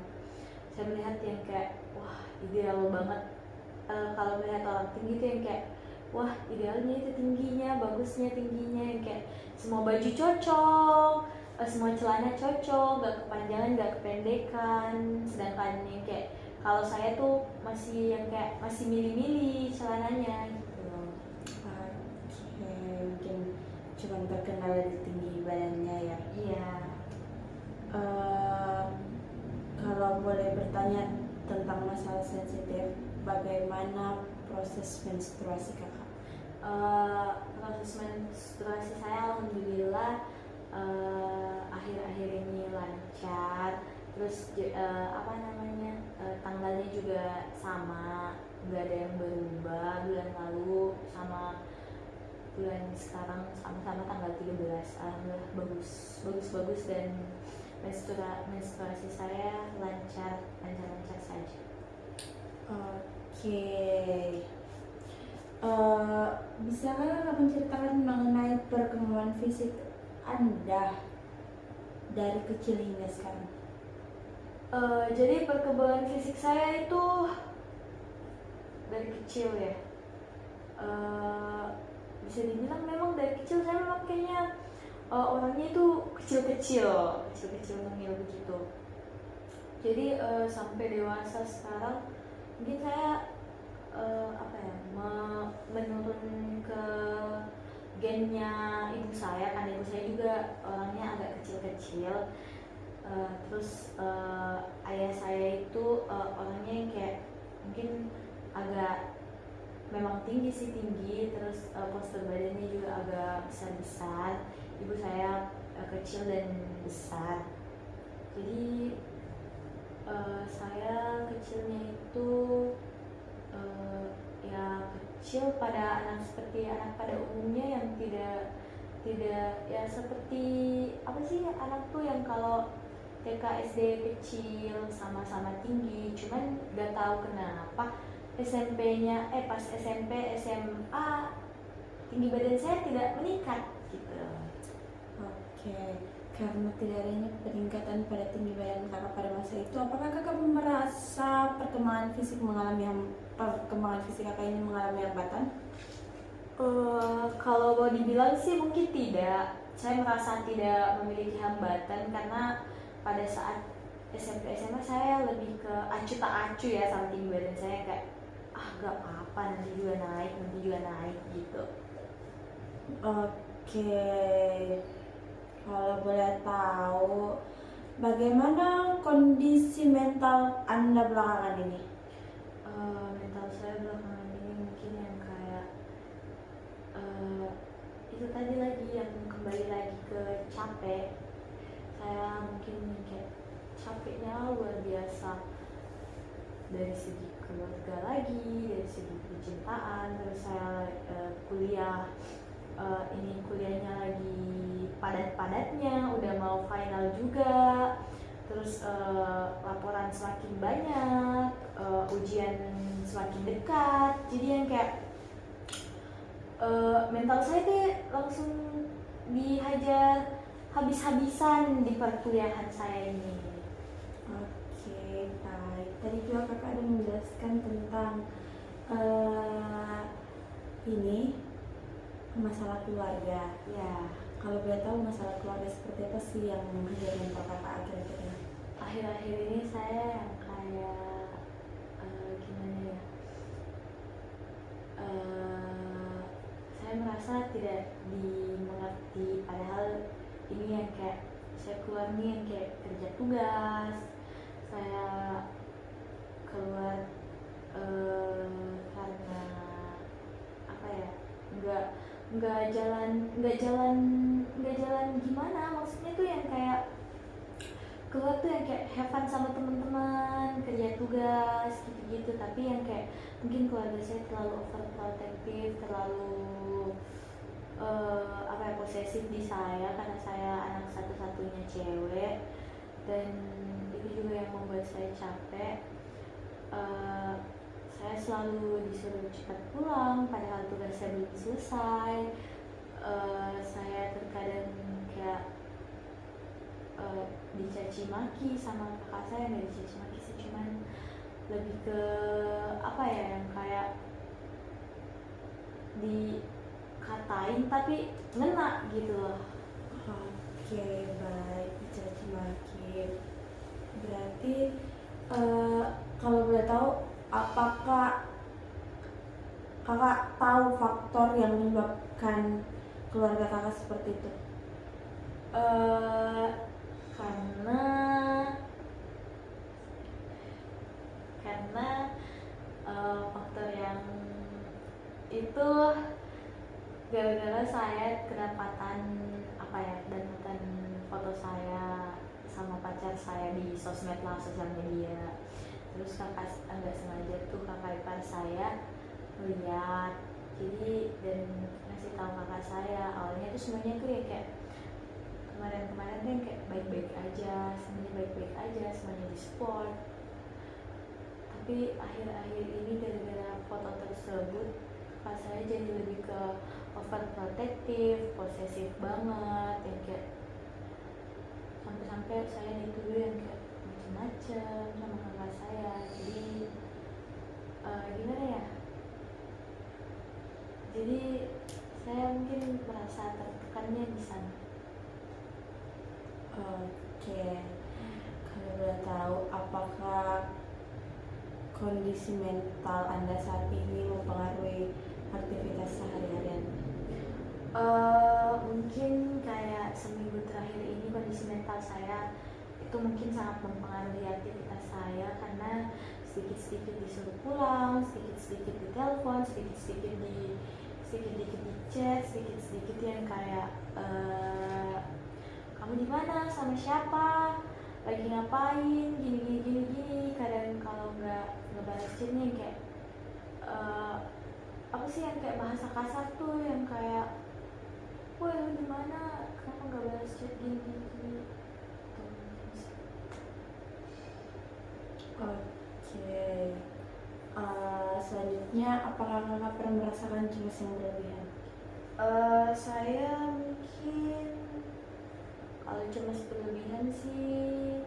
saya melihat yang kayak wah ideal banget. Kalau melihat orang tinggi itu yang kayak wah idealnya itu tingginya, bagusnya tingginya, yang kayak semua baju cocok, semua celana cocok, gak kepanjangan gak kependekan. Sedangkan yang kayak kalau saya tuh masih yang kayak masih milih-milih celananya gitu. Oke, mungkin cuma terkenal dari tinggi badannya ya. Iya. Kalau boleh bertanya tentang masalah sensitif, bagaimana proses menstruasi kakak? Proses menstruasi saya alhamdulillah akhir-akhir ini lancar. Terus tanggalnya juga sama, nggak ada yang berubah. Bulan lalu sama bulan sekarang sama-sama tanggal 13. Alhamdulillah bagus dan menstruasi saya lancar saja. Oke. Bisakah kakak menceritakan mengenai perkembangan fisik Anda dari kecil hingga sekarang? Jadi perkembangan fisik saya itu dari kecil ya. Bisa dibilang memang dari kecil saya memang kayaknya orangnya itu kecil-kecil mungil begitu. Jadi sampai dewasa sekarang mungkin saya menurun ke gennya ibu saya, karena ibu saya juga orangnya agak kecil-kecil. Terus ayah saya itu orangnya yang kayak mungkin agak memang tinggi, terus postur badannya juga agak besar. Ibu saya kecil dan besar. Jadi saya kecilnya itu ya kecil pada anak seperti anak pada umumnya, yang tidak ya seperti apa sih anak tuh yang kalau TK SD kecil sama-sama tinggi, cuman gak tahu kenapa pas SMP SMA tinggi badan saya tidak meningkat gitu. Oke, karena tidak adanya peningkatan pada tinggi badan kakak pada masa itu, apakah kakak merasa perkembangan fisik kakak ini mengalami hambatan? Kalau mau dibilang sih mungkin tidak. Saya merasa tidak memiliki hambatan, karena pada saat SMP SMA saya lebih ke acu tak acu ya sama tinggi badan saya, kayak gak apa-apa, nanti juga naik gitu. Oke, kalau boleh tahu bagaimana kondisi mental Anda belakangan ini? Mental saya belakangan ini mungkin yang kayak itu tadi lagi, yang kembali lagi ke capek. Saya mungkin kayak capeknya luar biasa, dari segi keluarga lagi, dari segi percintaan. Terus saya kuliahnya lagi padat-padatnya, udah mau final juga. Terus laporan semakin banyak, ujian semakin dekat. Jadi yang kayak mental saya tuh langsung dihajar habis-habisan di perkuliahan saya ini. Oke, baik. Tadi juga kakak ada menjelaskan tentang masalah keluarga. Ya, kalau boleh tahu masalah keluarga seperti apa sih yang menghajar mental kakak akhir-akhirnya? Akhir-akhir ini saya yang kayak gimana ya? Saya merasa merasa tidak dimengerti, padahal ini yang kayak saya keluar nih yang kayak kerja tugas, saya keluar karena apa ya, nggak nggak jalan gimana, maksudnya tuh yang kayak keluar tuh yang kayak have fun sama teman-teman, kerja tugas gitu-gitu, tapi yang kayak mungkin keluarga saya terlalu overprotective, terlalu apa ya, posesif di saya karena saya anak satu-satunya cewek, dan itu juga yang membuat saya capek. Saya selalu disuruh cepat pulang padahal tugas saya belum selesai. Saya terkadang kayak dicaci maki sama kakak saya, nggak dicaci maki sih, cuman lebih ke apa ya, yang kayak dikatain tapi ngena gitu loh. Oke, baik, dicaci maki. Berarti kalau boleh tahu, apakah kakak tahu faktor yang menyebabkan keluarga kakak seperti itu? Karena faktor yang itu gara-gara saya kedapatan apa ya, dapatan foto saya sama pacar saya di sosmed lah, sosial media. Terus nggak sengaja tuh kakak ipar saya melihat, jadi dan ngasih tahu kakak saya. Awalnya tuh semuanya tuh ya kayak kemarin tuh yang kayak baik-baik aja, semuanya baik-baik aja, semuanya di support. Tapi akhir-akhir ini gara-gara foto tersebut, kakak saya jadi lebih ke overprotective, posesif banget, yang kayak sampai-sampai saya dituduh yang kayak macem-macem sama kakak saya. Jadi gimana ya, jadi saya mungkin merasa tertekannya di sana. Oke, kalau boleh tahu, apakah kondisi mental Anda saat ini mempengaruhi aktivitas sehari-harian? Mungkin kayak seminggu terakhir ini kondisi mental saya itu mungkin sangat mempengaruhi aktivitas saya, karena sedikit-sedikit disuruh pulang, sedikit-sedikit ditelepon, sedikit-sedikit di chat, sedikit-sedikit yang kayak kamu di mana, sama siapa, lagi ngapain, gini. Kadang kalau nggak balas chatnya kayak apa sih, yang kayak bahasa kasar tuh, yang kayak woi lu di mana, kenapa nggak balas chat gini. Oke. Selanjutnya, apakah kakak pernah merasakan cemas yang berlebihan? Saya mungkin kalau cemas berlebihan sih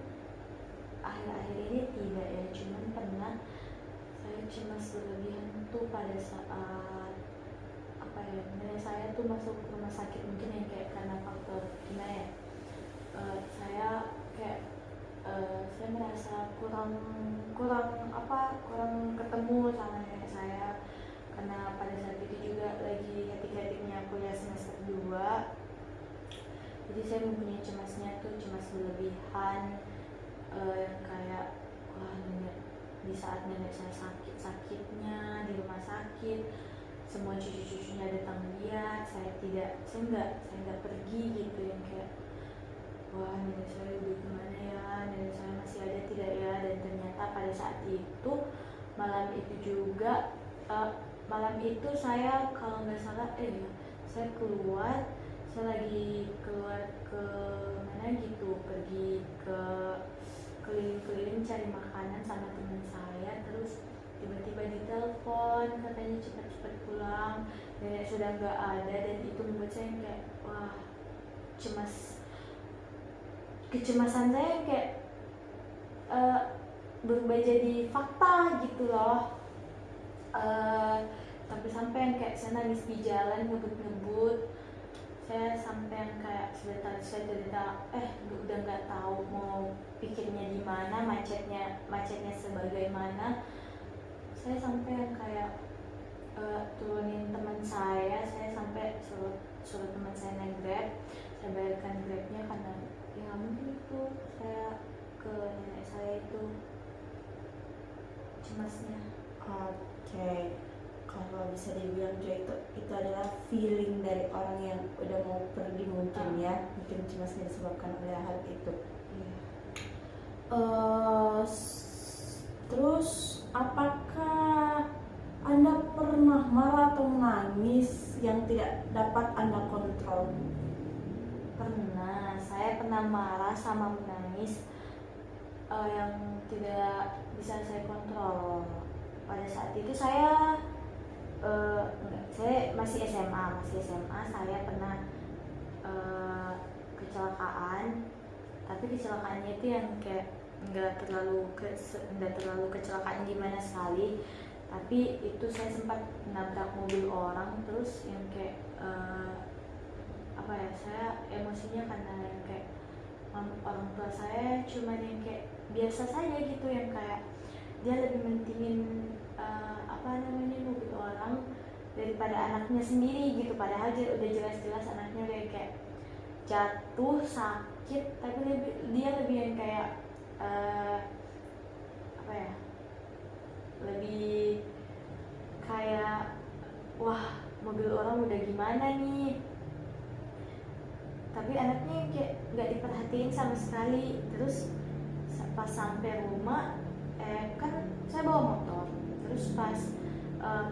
akhir-akhir ini tidak ya, cuman pernah saya cemas berlebihan tuh pada saat apa ya, nenek saya tuh masuk rumah sakit, mungkin yang kayak karena faktor gimana ya, saya kayak saya merasa kurang ketemu sama nenek saya, karena pada saat itu juga lagi hati-hatinya kuliah semester 2. Jadi saya mempunyai cemasnya tuh cemas berlebihan, yang kayak wah, nenek, di saat nenek saya sakitnya di rumah sakit, semua cucu-cucunya datang lihat, saya nggak pergi gitu, yang kayak wah, nenek saya udah gimana ya, nenek saya masih ada tidak ya. Dan ternyata pada saat itu malam itu saya kalau nggak salah saya lagi keluar ke mana gitu, pergi ke keliling-keliling cari makanan sama teman saya, terus tiba-tiba ditelepon katanya cepat-cepat pulang, nenek sudah nggak ada. Dan itu membuat saya kayak wah, kecemasan saya kayak berubah jadi fakta gitu loh. Sampai yang kayak saya nangis di jalan, ngebut, saya sampai yang kayak sebentar saya cerita udah nggak tahu mau pikirnya di mana, macetnya sebagaimana. Saya sampai yang kayak turunin teman saya sampai kayak suruh teman saya naik Grab, saya bayarkan Grabnya karena ya nggak mungkin itu saya ke nenek saya itu cemasnya. Oke, kalau bisa dibilang juga itu adalah feeling dari orang yang udah mau pergi mungkin ya, mungkin cemasnya disebabkan oleh hal itu. Iya. Terus apakah Anda pernah marah atau menangis yang tidak dapat Anda kontrol? Pernah, saya pernah marah sama menangis yang tidak bisa saya kontrol. Pada saat itu saya saya masih SMA, saya pernah kecelakaan, tapi kecelakaannya itu yang kayak nggak terlalu kecelakaan gimana sekali, tapi itu saya sempat nabrak mobil orang, terus yang kayak saya emosinya karena yang kayak orang tua saya cuman yang kayak biasa saja gitu, yang kayak dia lebih mentingin mobil orang daripada anaknya sendiri gitu, padahal dia udah jelas-jelas anaknya kayak jatuh sakit, tapi dia lebih yang kayak lebih kayak wah mobil orang udah gimana nih, tapi anaknya kayak nggak diperhatiin sama sekali. Terus pas sampai rumah kan saya bawa motor, terus pas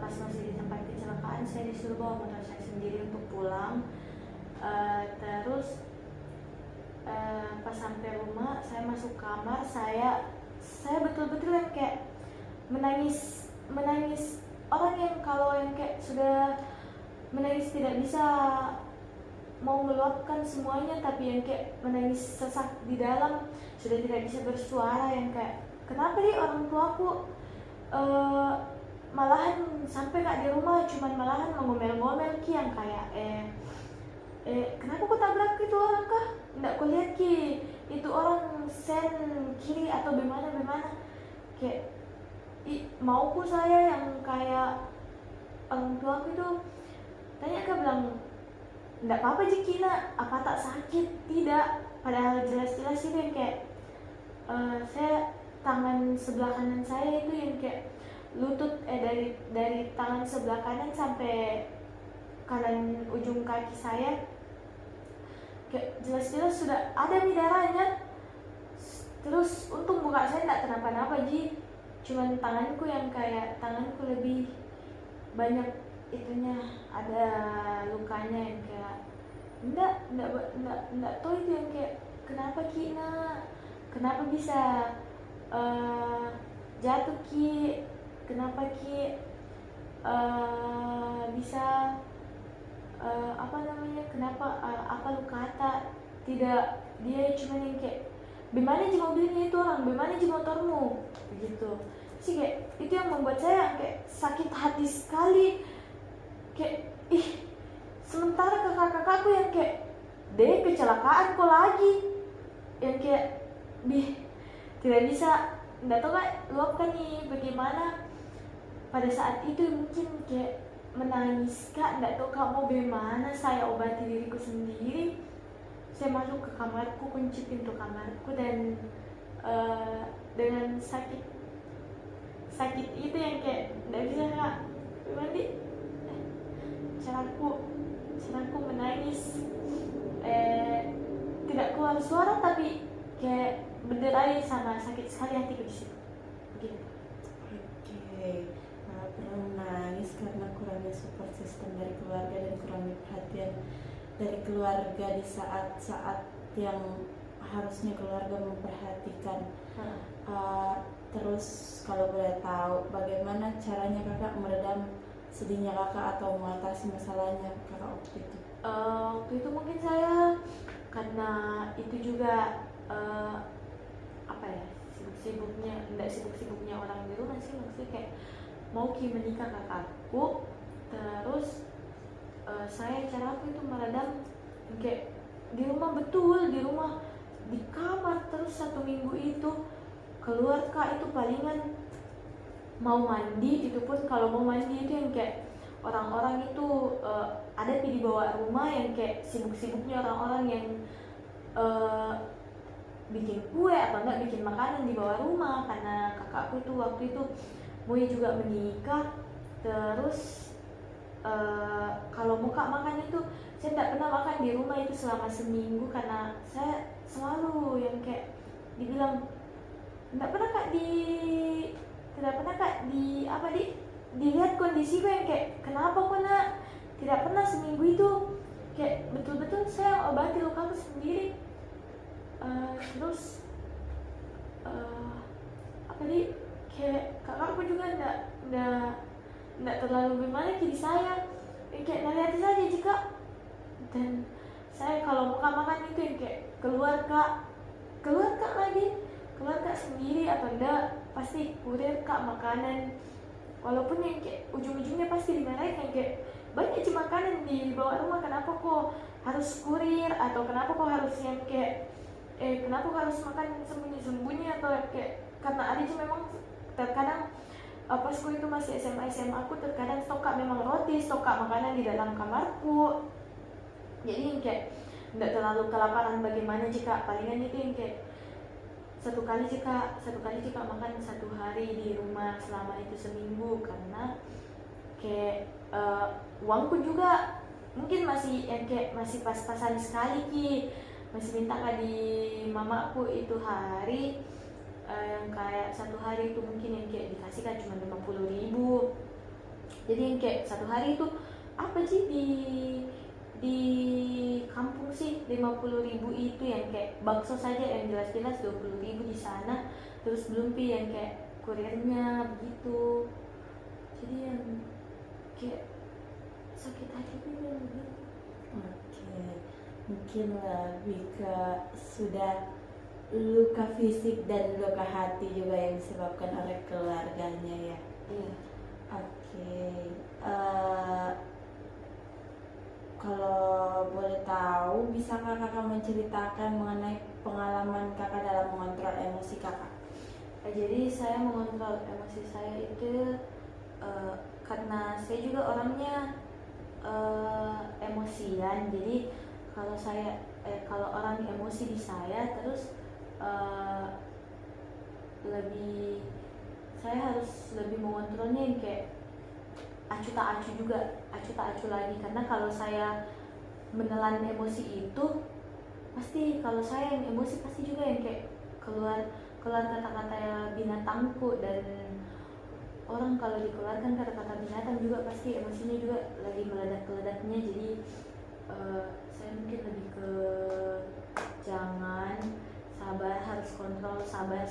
masih di tempat kecelakaan saya disuruh bawa motor saya sendiri untuk pulang. Terus pas sampai rumah saya masuk kamar, saya betul-betul yang kayak menangis orang yang kalau yang kayak sudah menangis tidak bisa mau meluapkan semuanya, tapi yang kayak menangis sesak di dalam, sudah tidak bisa bersuara, yang kayak kenapa nih orang tuaku malahan sampai kak di rumah cuman malahan mengomel-ngomel ki, yang kayak kenapa kau tabrak itu orang kah? Nggak kau lihat ki itu orang sen kiri atau bagaimana kayak mauku saya yang kayak orang tuaku itu tanya kak, bilang nggak apa-apa Jekina, apa tak sakit? Tidak, padahal jelas-jelas itu yang kayak saya tangan sebelah kanan saya itu yang kayak lutut dari tangan sebelah kanan sampai kanan ujung kaki saya kayak jelas-jelas sudah ada nih darahnya. Terus untung muka saya nggak kenapa-napa Ji, cuman tanganku yang kayak tanganku lebih banyak itunya, ada lukanya yang kayak enggak tahu itu yang kayak kenapa Ki nak, kenapa bisa jatuh Ki, kenapa Ki bisa kenapa apa lu kata tidak, dia cuma yang kayak bagaimana sih mobilnya itu orang, bagaimana sih motormu begitu sih, kayak itu yang membuat saya kayak sakit hati sekali, kayak sementara kakak-kakakku yang kayak deh kecelakaan kok lagi, yang kayak tidak bisa, nggak tahu kak luapkan nih bagaimana. Pada saat itu mungkin kayak menangis kak, nggak tahu kak mau bagaimana, saya obati diriku sendiri. Saya masuk ke kamarku, kunci pintu kamarku, dan dengan sakit itu yang kayak nggak bisa kak mandi, caraku menangis, tidak keluar suara tapi kayak berderai sama sakit sekali hatiku di situ. Begitu. Oke, pernah menangis karena kurangnya support system dari keluarga dan kurangnya perhatian dari keluarga di saat-saat yang harusnya keluarga memperhatikan. Terus kalau boleh tahu bagaimana caranya kakak meredam sedihnya kakak atau mengatasi masalahnya kakak waktu itu? Waktu itu mungkin saya karena itu juga sibuk-sibuknya orang di rumah sih, maksudnya kayak mau menikah kakakku, terus saya cara aku itu meredam kayak di rumah di kamar terus 1 minggu itu. Keluar kak itu palingan mau mandi, itu pun kalau mau mandi itu yang kayak orang-orang itu ada ada di bawah rumah yang kayak sibuk-sibuknya orang-orang yang bikin kue atau enggak bikin makanan di bawah rumah, karena kakakku itu waktu itu mau juga menikah. Terus kalau buka makan itu saya tidak pernah makan di rumah itu selama seminggu, karena saya selalu yang kayak dibilang tidak pernah kak dilihat kondisiku yang kayak kenapa kok nak tidak pernah seminggu itu kayak betul-betul saya obati lukaku sendiri. Terus kayak kakakku juga nggak terlalu gimana di saya, kayak lihat saja jika, dan saya kalau makan itu yang kayak keluar kak sendiri atau enggak pasti kurir kak makanan, walaupun yang kayak ujung-ujungnya pasti dimarahin yang kayak banyak aja makanan di bawah rumah, kenapa kok harus kurir atau kenapa kok harus yang kayak kenapa kok harus makan sembunyi-sembunyi, atau kayak karena ada sih memang terkadang pas aku itu masih SMA aku terkadang stok kak memang roti, stok kak makanan di dalam kamarku, jadi yang kayak tidak terlalu kelaparan bagaimana jika palingan itu yang kayak satu kali jika makan satu hari di rumah selama itu seminggu, karena kayak uangku juga mungkin masih yang kayak masih pas-pasan sekali masih minta kak di mamaku itu hari yang kayak satu hari itu mungkin yang kayak dikasih kan cuma 50.000, jadi yang kayak satu hari itu apa sih di kampung sih 50.000 itu yang kayak bakso saja yang jelas-jelas 20.000 di sana, terus belum yang kayak kurirnya begitu, jadi yang kayak sakit hati gitu. Oke, mungkin lebih ke sudah luka fisik dan luka hati juga yang disebabkan oleh keluarganya ya. Iya. Oke, kalau boleh tahu, bisakah kakak menceritakan mengenai pengalaman kakak dalam mengontrol emosi kakak? Jadi saya mengontrol emosi saya itu karena saya juga orangnya emosian. Jadi kalau orang emosi di saya terus saya harus lebih mengontrolnya yang kayak acuh tak acuh lagi, karena kalau saya menelan emosi itu pasti kalau saya yang emosi pasti juga yang kayak keluar kata-kata binatangku, dan orang kalau dikeluarkan kata-kata binatang juga pasti emosinya juga lagi meledak-ledaknya. Jadi saya mungkin lebih ke jangan, sabar, harus kontrol, sabar.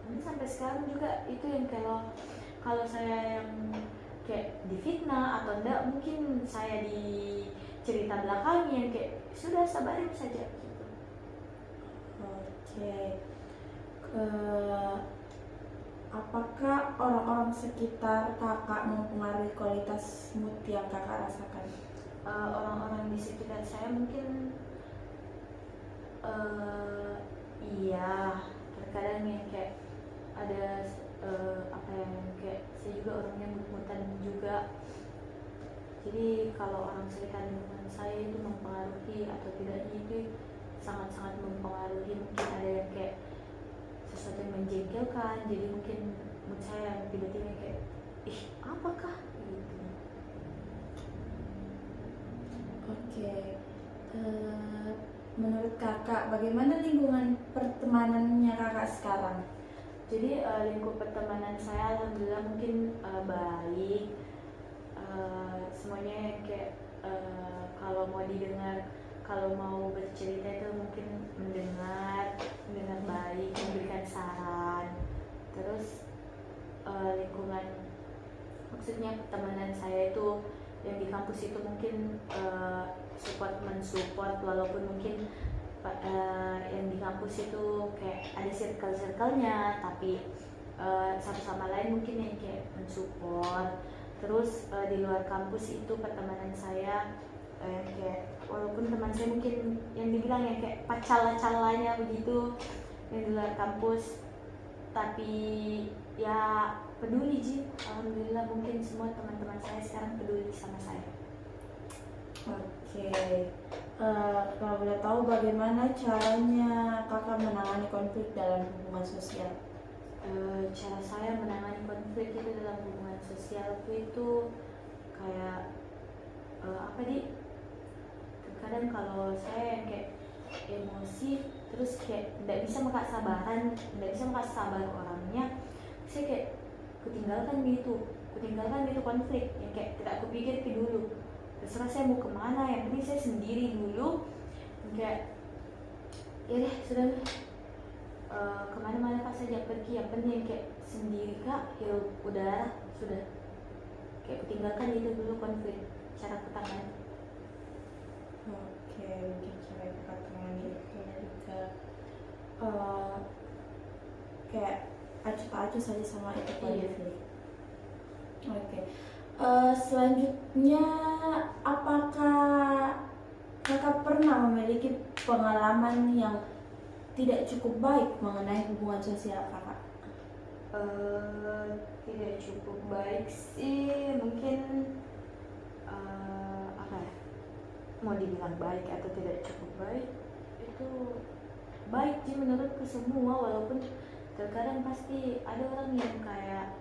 Ini sampai sekarang juga itu yang kalau saya yang kayak difitnah atau enggak, mungkin saya di cerita belakangnya yang kayak sudah sabarin saja gitu. Oke. Apakah orang-orang sekitar kakak mempengaruhi kualitas mood yang kakak rasakan? Orang-orang di sekitar saya mungkin iya, terkadang yang kayak ada kayak saya juga orangnya mut-mutan juga, jadi kalau orang sekitar lingkungan saya itu mempengaruhi atau tidaknya itu sangat-sangat mempengaruhi. Mungkin ada yang kayak sesuatu yang menjengkelkan, jadi mungkin mood saya tiba-tiba kayak apakah gitu. Oke. Menurut kakak, bagaimana lingkungan pertemanannya kakak sekarang? Jadi lingkup pertemanan saya alhamdulillah mungkin baik, semuanya kayak kalau mau didengar, kalau mau bercerita itu mungkin mendengar baik, memberikan saran. Terus lingkungan, maksudnya pertemanan saya itu yang di kampus itu mungkin mensupport, walaupun mungkin yang di kampus itu kayak ada circle-nya, tapi satu sama lain mungkin yang kayak mensupport. Terus di luar kampus itu pertemanan saya kayak walaupun teman saya mungkin yang dibilang yang kayak pacala-calanya begitu yang di luar kampus, tapi ya peduli alhamdulillah, mungkin semua teman-teman saya sekarang peduli sama saya. Oke. Kalau boleh tahu bagaimana caranya kakak menangani konflik dalam hubungan sosial? Cara saya menangani konflik itu dalam hubungan sosialku itu kayak apa di terkadang kalau saya yang kayak emosi terus kayak tidak bisa sabar orangnya, saya kayak kutinggalkan gitu konflik yang kayak tidak aku pikir dulu, terserah saya mau kemana, yang penting saya sendiri dulu, kayak ya deh sudah, kemana-mana kak saja pergi, yang penting kayak sendiri kak, hirup udara sudah, kayak kutinggalkan itu dulu konflik, cara kutangani. Oke, mungkin cara kakak tangani itu lebih ke eh, kayak acuh-acuh saja sama itu konflik. Oke. Selanjutnya, apakah kakak pernah memiliki pengalaman yang tidak cukup baik mengenai hubungan sosial kakak? Tidak cukup baik sih, mungkin apa ya, mau dibilang baik atau tidak cukup baik, itu baik sih menurutku semua, walaupun terkadang pasti ada orang yang kayak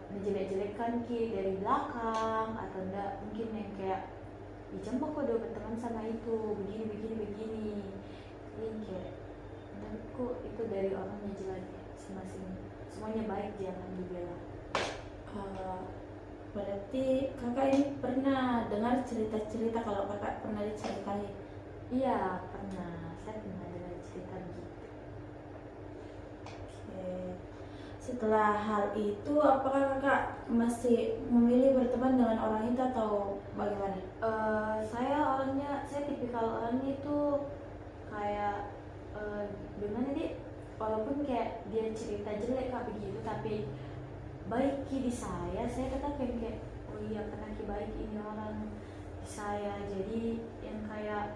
menjelek-jelekan ki dari belakang, atau enggak mungkin yang kayak dijambak kok udah berteman sama itu begini, jadi kayak menurutku itu dari orangnya jelek masing-masing, semuanya baik jangan dibela. Berarti kakak ini pernah dengar cerita-cerita, kalau kakak pernah diceritain? Iya pernah, saya pernah dengar cerita gitu. Oke. Setelah hal itu, apakah kakak masih memilih berteman dengan orang itu atau bagaimana? Saya tipikal orangnya itu kayak gimana nih, walaupun kayak dia cerita jelek kak begitu, tapi baik di saya tetap kayak oh iya pernah baik ini orang di saya, jadi yang kayak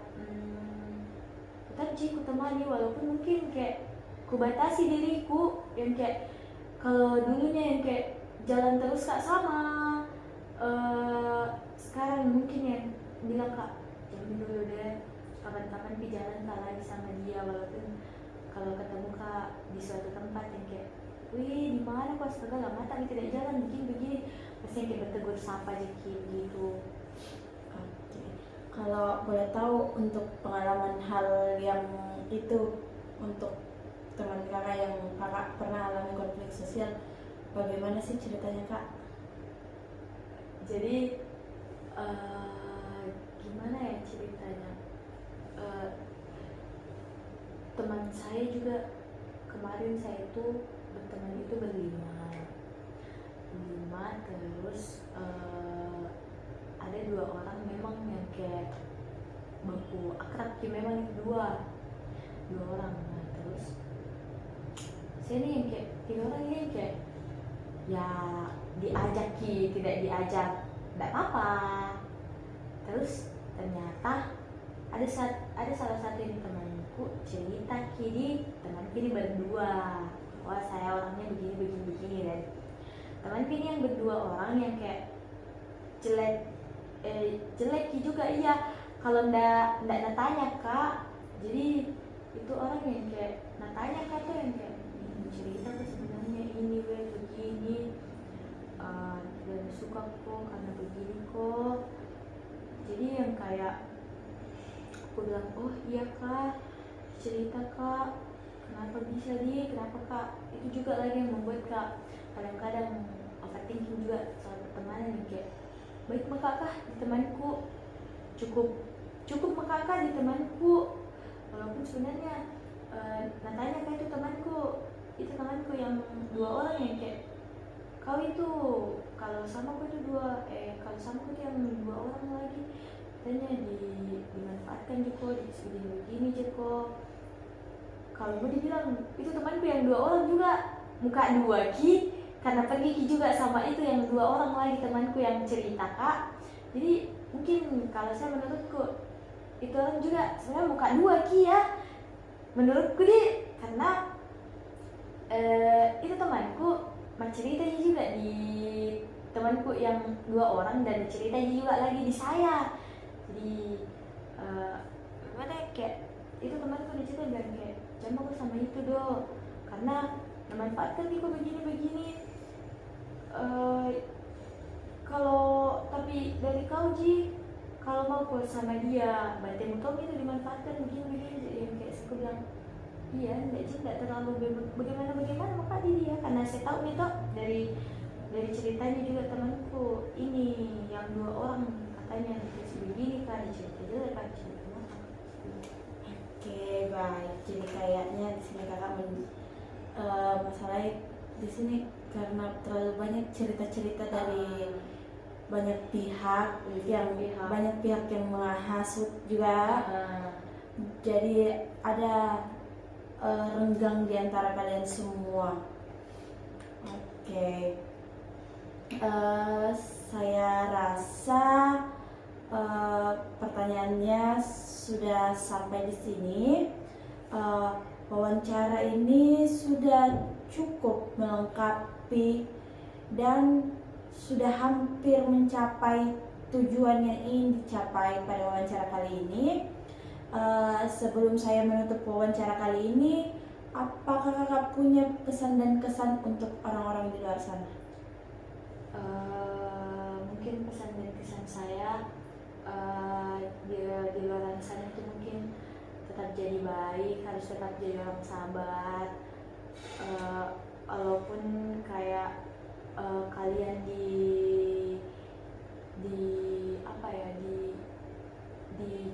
tetap ku temani, walaupun mungkin kayak ku batasi diriku, yang kayak kalau dulunya yang kayak jalan terus kak sama, sekarang mungkin yang bilang kak jangan dulu deh, kapan-kapan jalan kak lagi sama dia, walaupun kalau ketemu kak di suatu tempat yang kayak wih di mana kok astaga lama tapi tidak jalan begini pasti yang kayak bertegur sapa aja gitu. Oke. Kalau boleh tahu untuk pengalaman hal yang itu untuk teman kakak yang kakak pernah alami konflik sosial, bagaimana sih ceritanya kak? Jadi gimana ya ceritanya, teman saya juga kemarin, saya itu berteman itu berlima, terus ada 2 orang memang yang kayak baku akrab, memang itu dua orang. Nah terus saya nih yang kayak 3 orang ini kayak ya diajak tidak diajak tidak apa-apa. Terus ternyata ada salah satu ini temanku cerita di temanku ini berdua, wah saya orangnya begini, dan temanku ini yang berdua orang yang kayak jelek juga, iya kalau ndak natanya kak, jadi itu orang yang kayak natanya kak tuh yang kayak cerita tuh sebenarnya ini begini, dan suka kok karena begini kok, jadi yang kayak aku bilang oh iya kak cerita kak, kenapa bisa kenapa kak, itu juga lagi yang membuat kak kadang-kadang overthinking juga soal pertemanan yang kayak baik maka kak di temanku, cukup maka kak di temanku, walaupun sebenarnya natanya kak itu temanku yang 2 orang yang kayak kau itu kalau sama aku itu kalau sama aku itu yang 2 orang lagi katanya dimanfaatkan juga, begini juga. Kalau mau dibilang itu temanku yang 2 orang juga muka 2 karena pergi juga sama itu yang 2 orang lagi temanku yang cerita kak, jadi mungkin kalau saya menurutku itu orang juga sebenarnya muka 2 ya menurutku karena itu temanku mencerita juga di temanku yang 2 orang dan cerita juga lagi di saya. Jadi gimana ya, kayak itu temanku di situ bilang kayak jangan bagus sama itu do, karena memanfaatkan Niko begini-begini. Kalau tapi dari kau Ji, kalau mau keluar sama dia berarti kau itu dimanfaatkan begini-begini. Jadi yang kayak aku bilang iya, tidak terlalu bagaimana maka di dia, karena saya tahu nih toh dari ceritanya juga temanku ini yang 2 orang katanya dikasih begini kan, cerita jelek kan, cerita apa. Oke, baik. Jadi kayaknya di sini kakak masalahnya di sini karena terlalu banyak cerita-cerita dari banyak pihak banyak pihak yang menghasut juga. Jadi ada renggang di antara kalian semua. Oke. Saya rasa pertanyaannya sudah sampai di sini. Wawancara ini sudah cukup melengkapi dan sudah hampir mencapai tujuan yang ingin dicapai pada wawancara kali ini. Sebelum saya menutup wawancara kali ini, apakah kakak punya pesan dan kesan untuk orang-orang di luar sana? Mungkin pesan dan kesan saya di luar sana itu mungkin tetap jadi baik, harus tetap jadi orang sabar. Walaupun kayak kalian di apa ya, di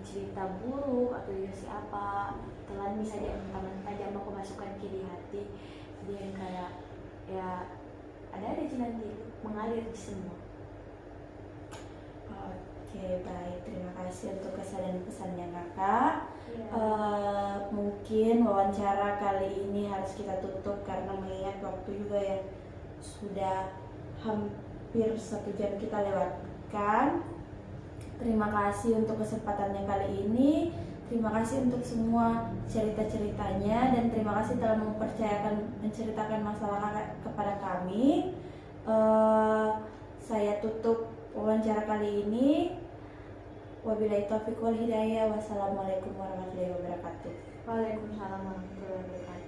cerita buruk atau dikasih apa, telan bisa aja mentah-mentah jangan aku masukkan ke di hati. Jadi yang kayak ya ada nanti mengalir di semua. Oke, baik. Terima kasih untuk kesan dan pesannya kakak. Mungkin wawancara kali ini harus kita tutup karena mengingat waktu juga yang sudah hampir 1 jam kita lewatkan. Terima kasih untuk kesempatannya kali ini. Terima kasih untuk semua cerita-ceritanya dan terima kasih telah menceritakan masalah kakak kepada kami. Saya tutup wawancara kali ini. Wabillahi taufiq wal hidayah. Wassalamualaikum warahmatullahi wabarakatuh. Waalaikumsalam warahmatullahi wabarakatuh.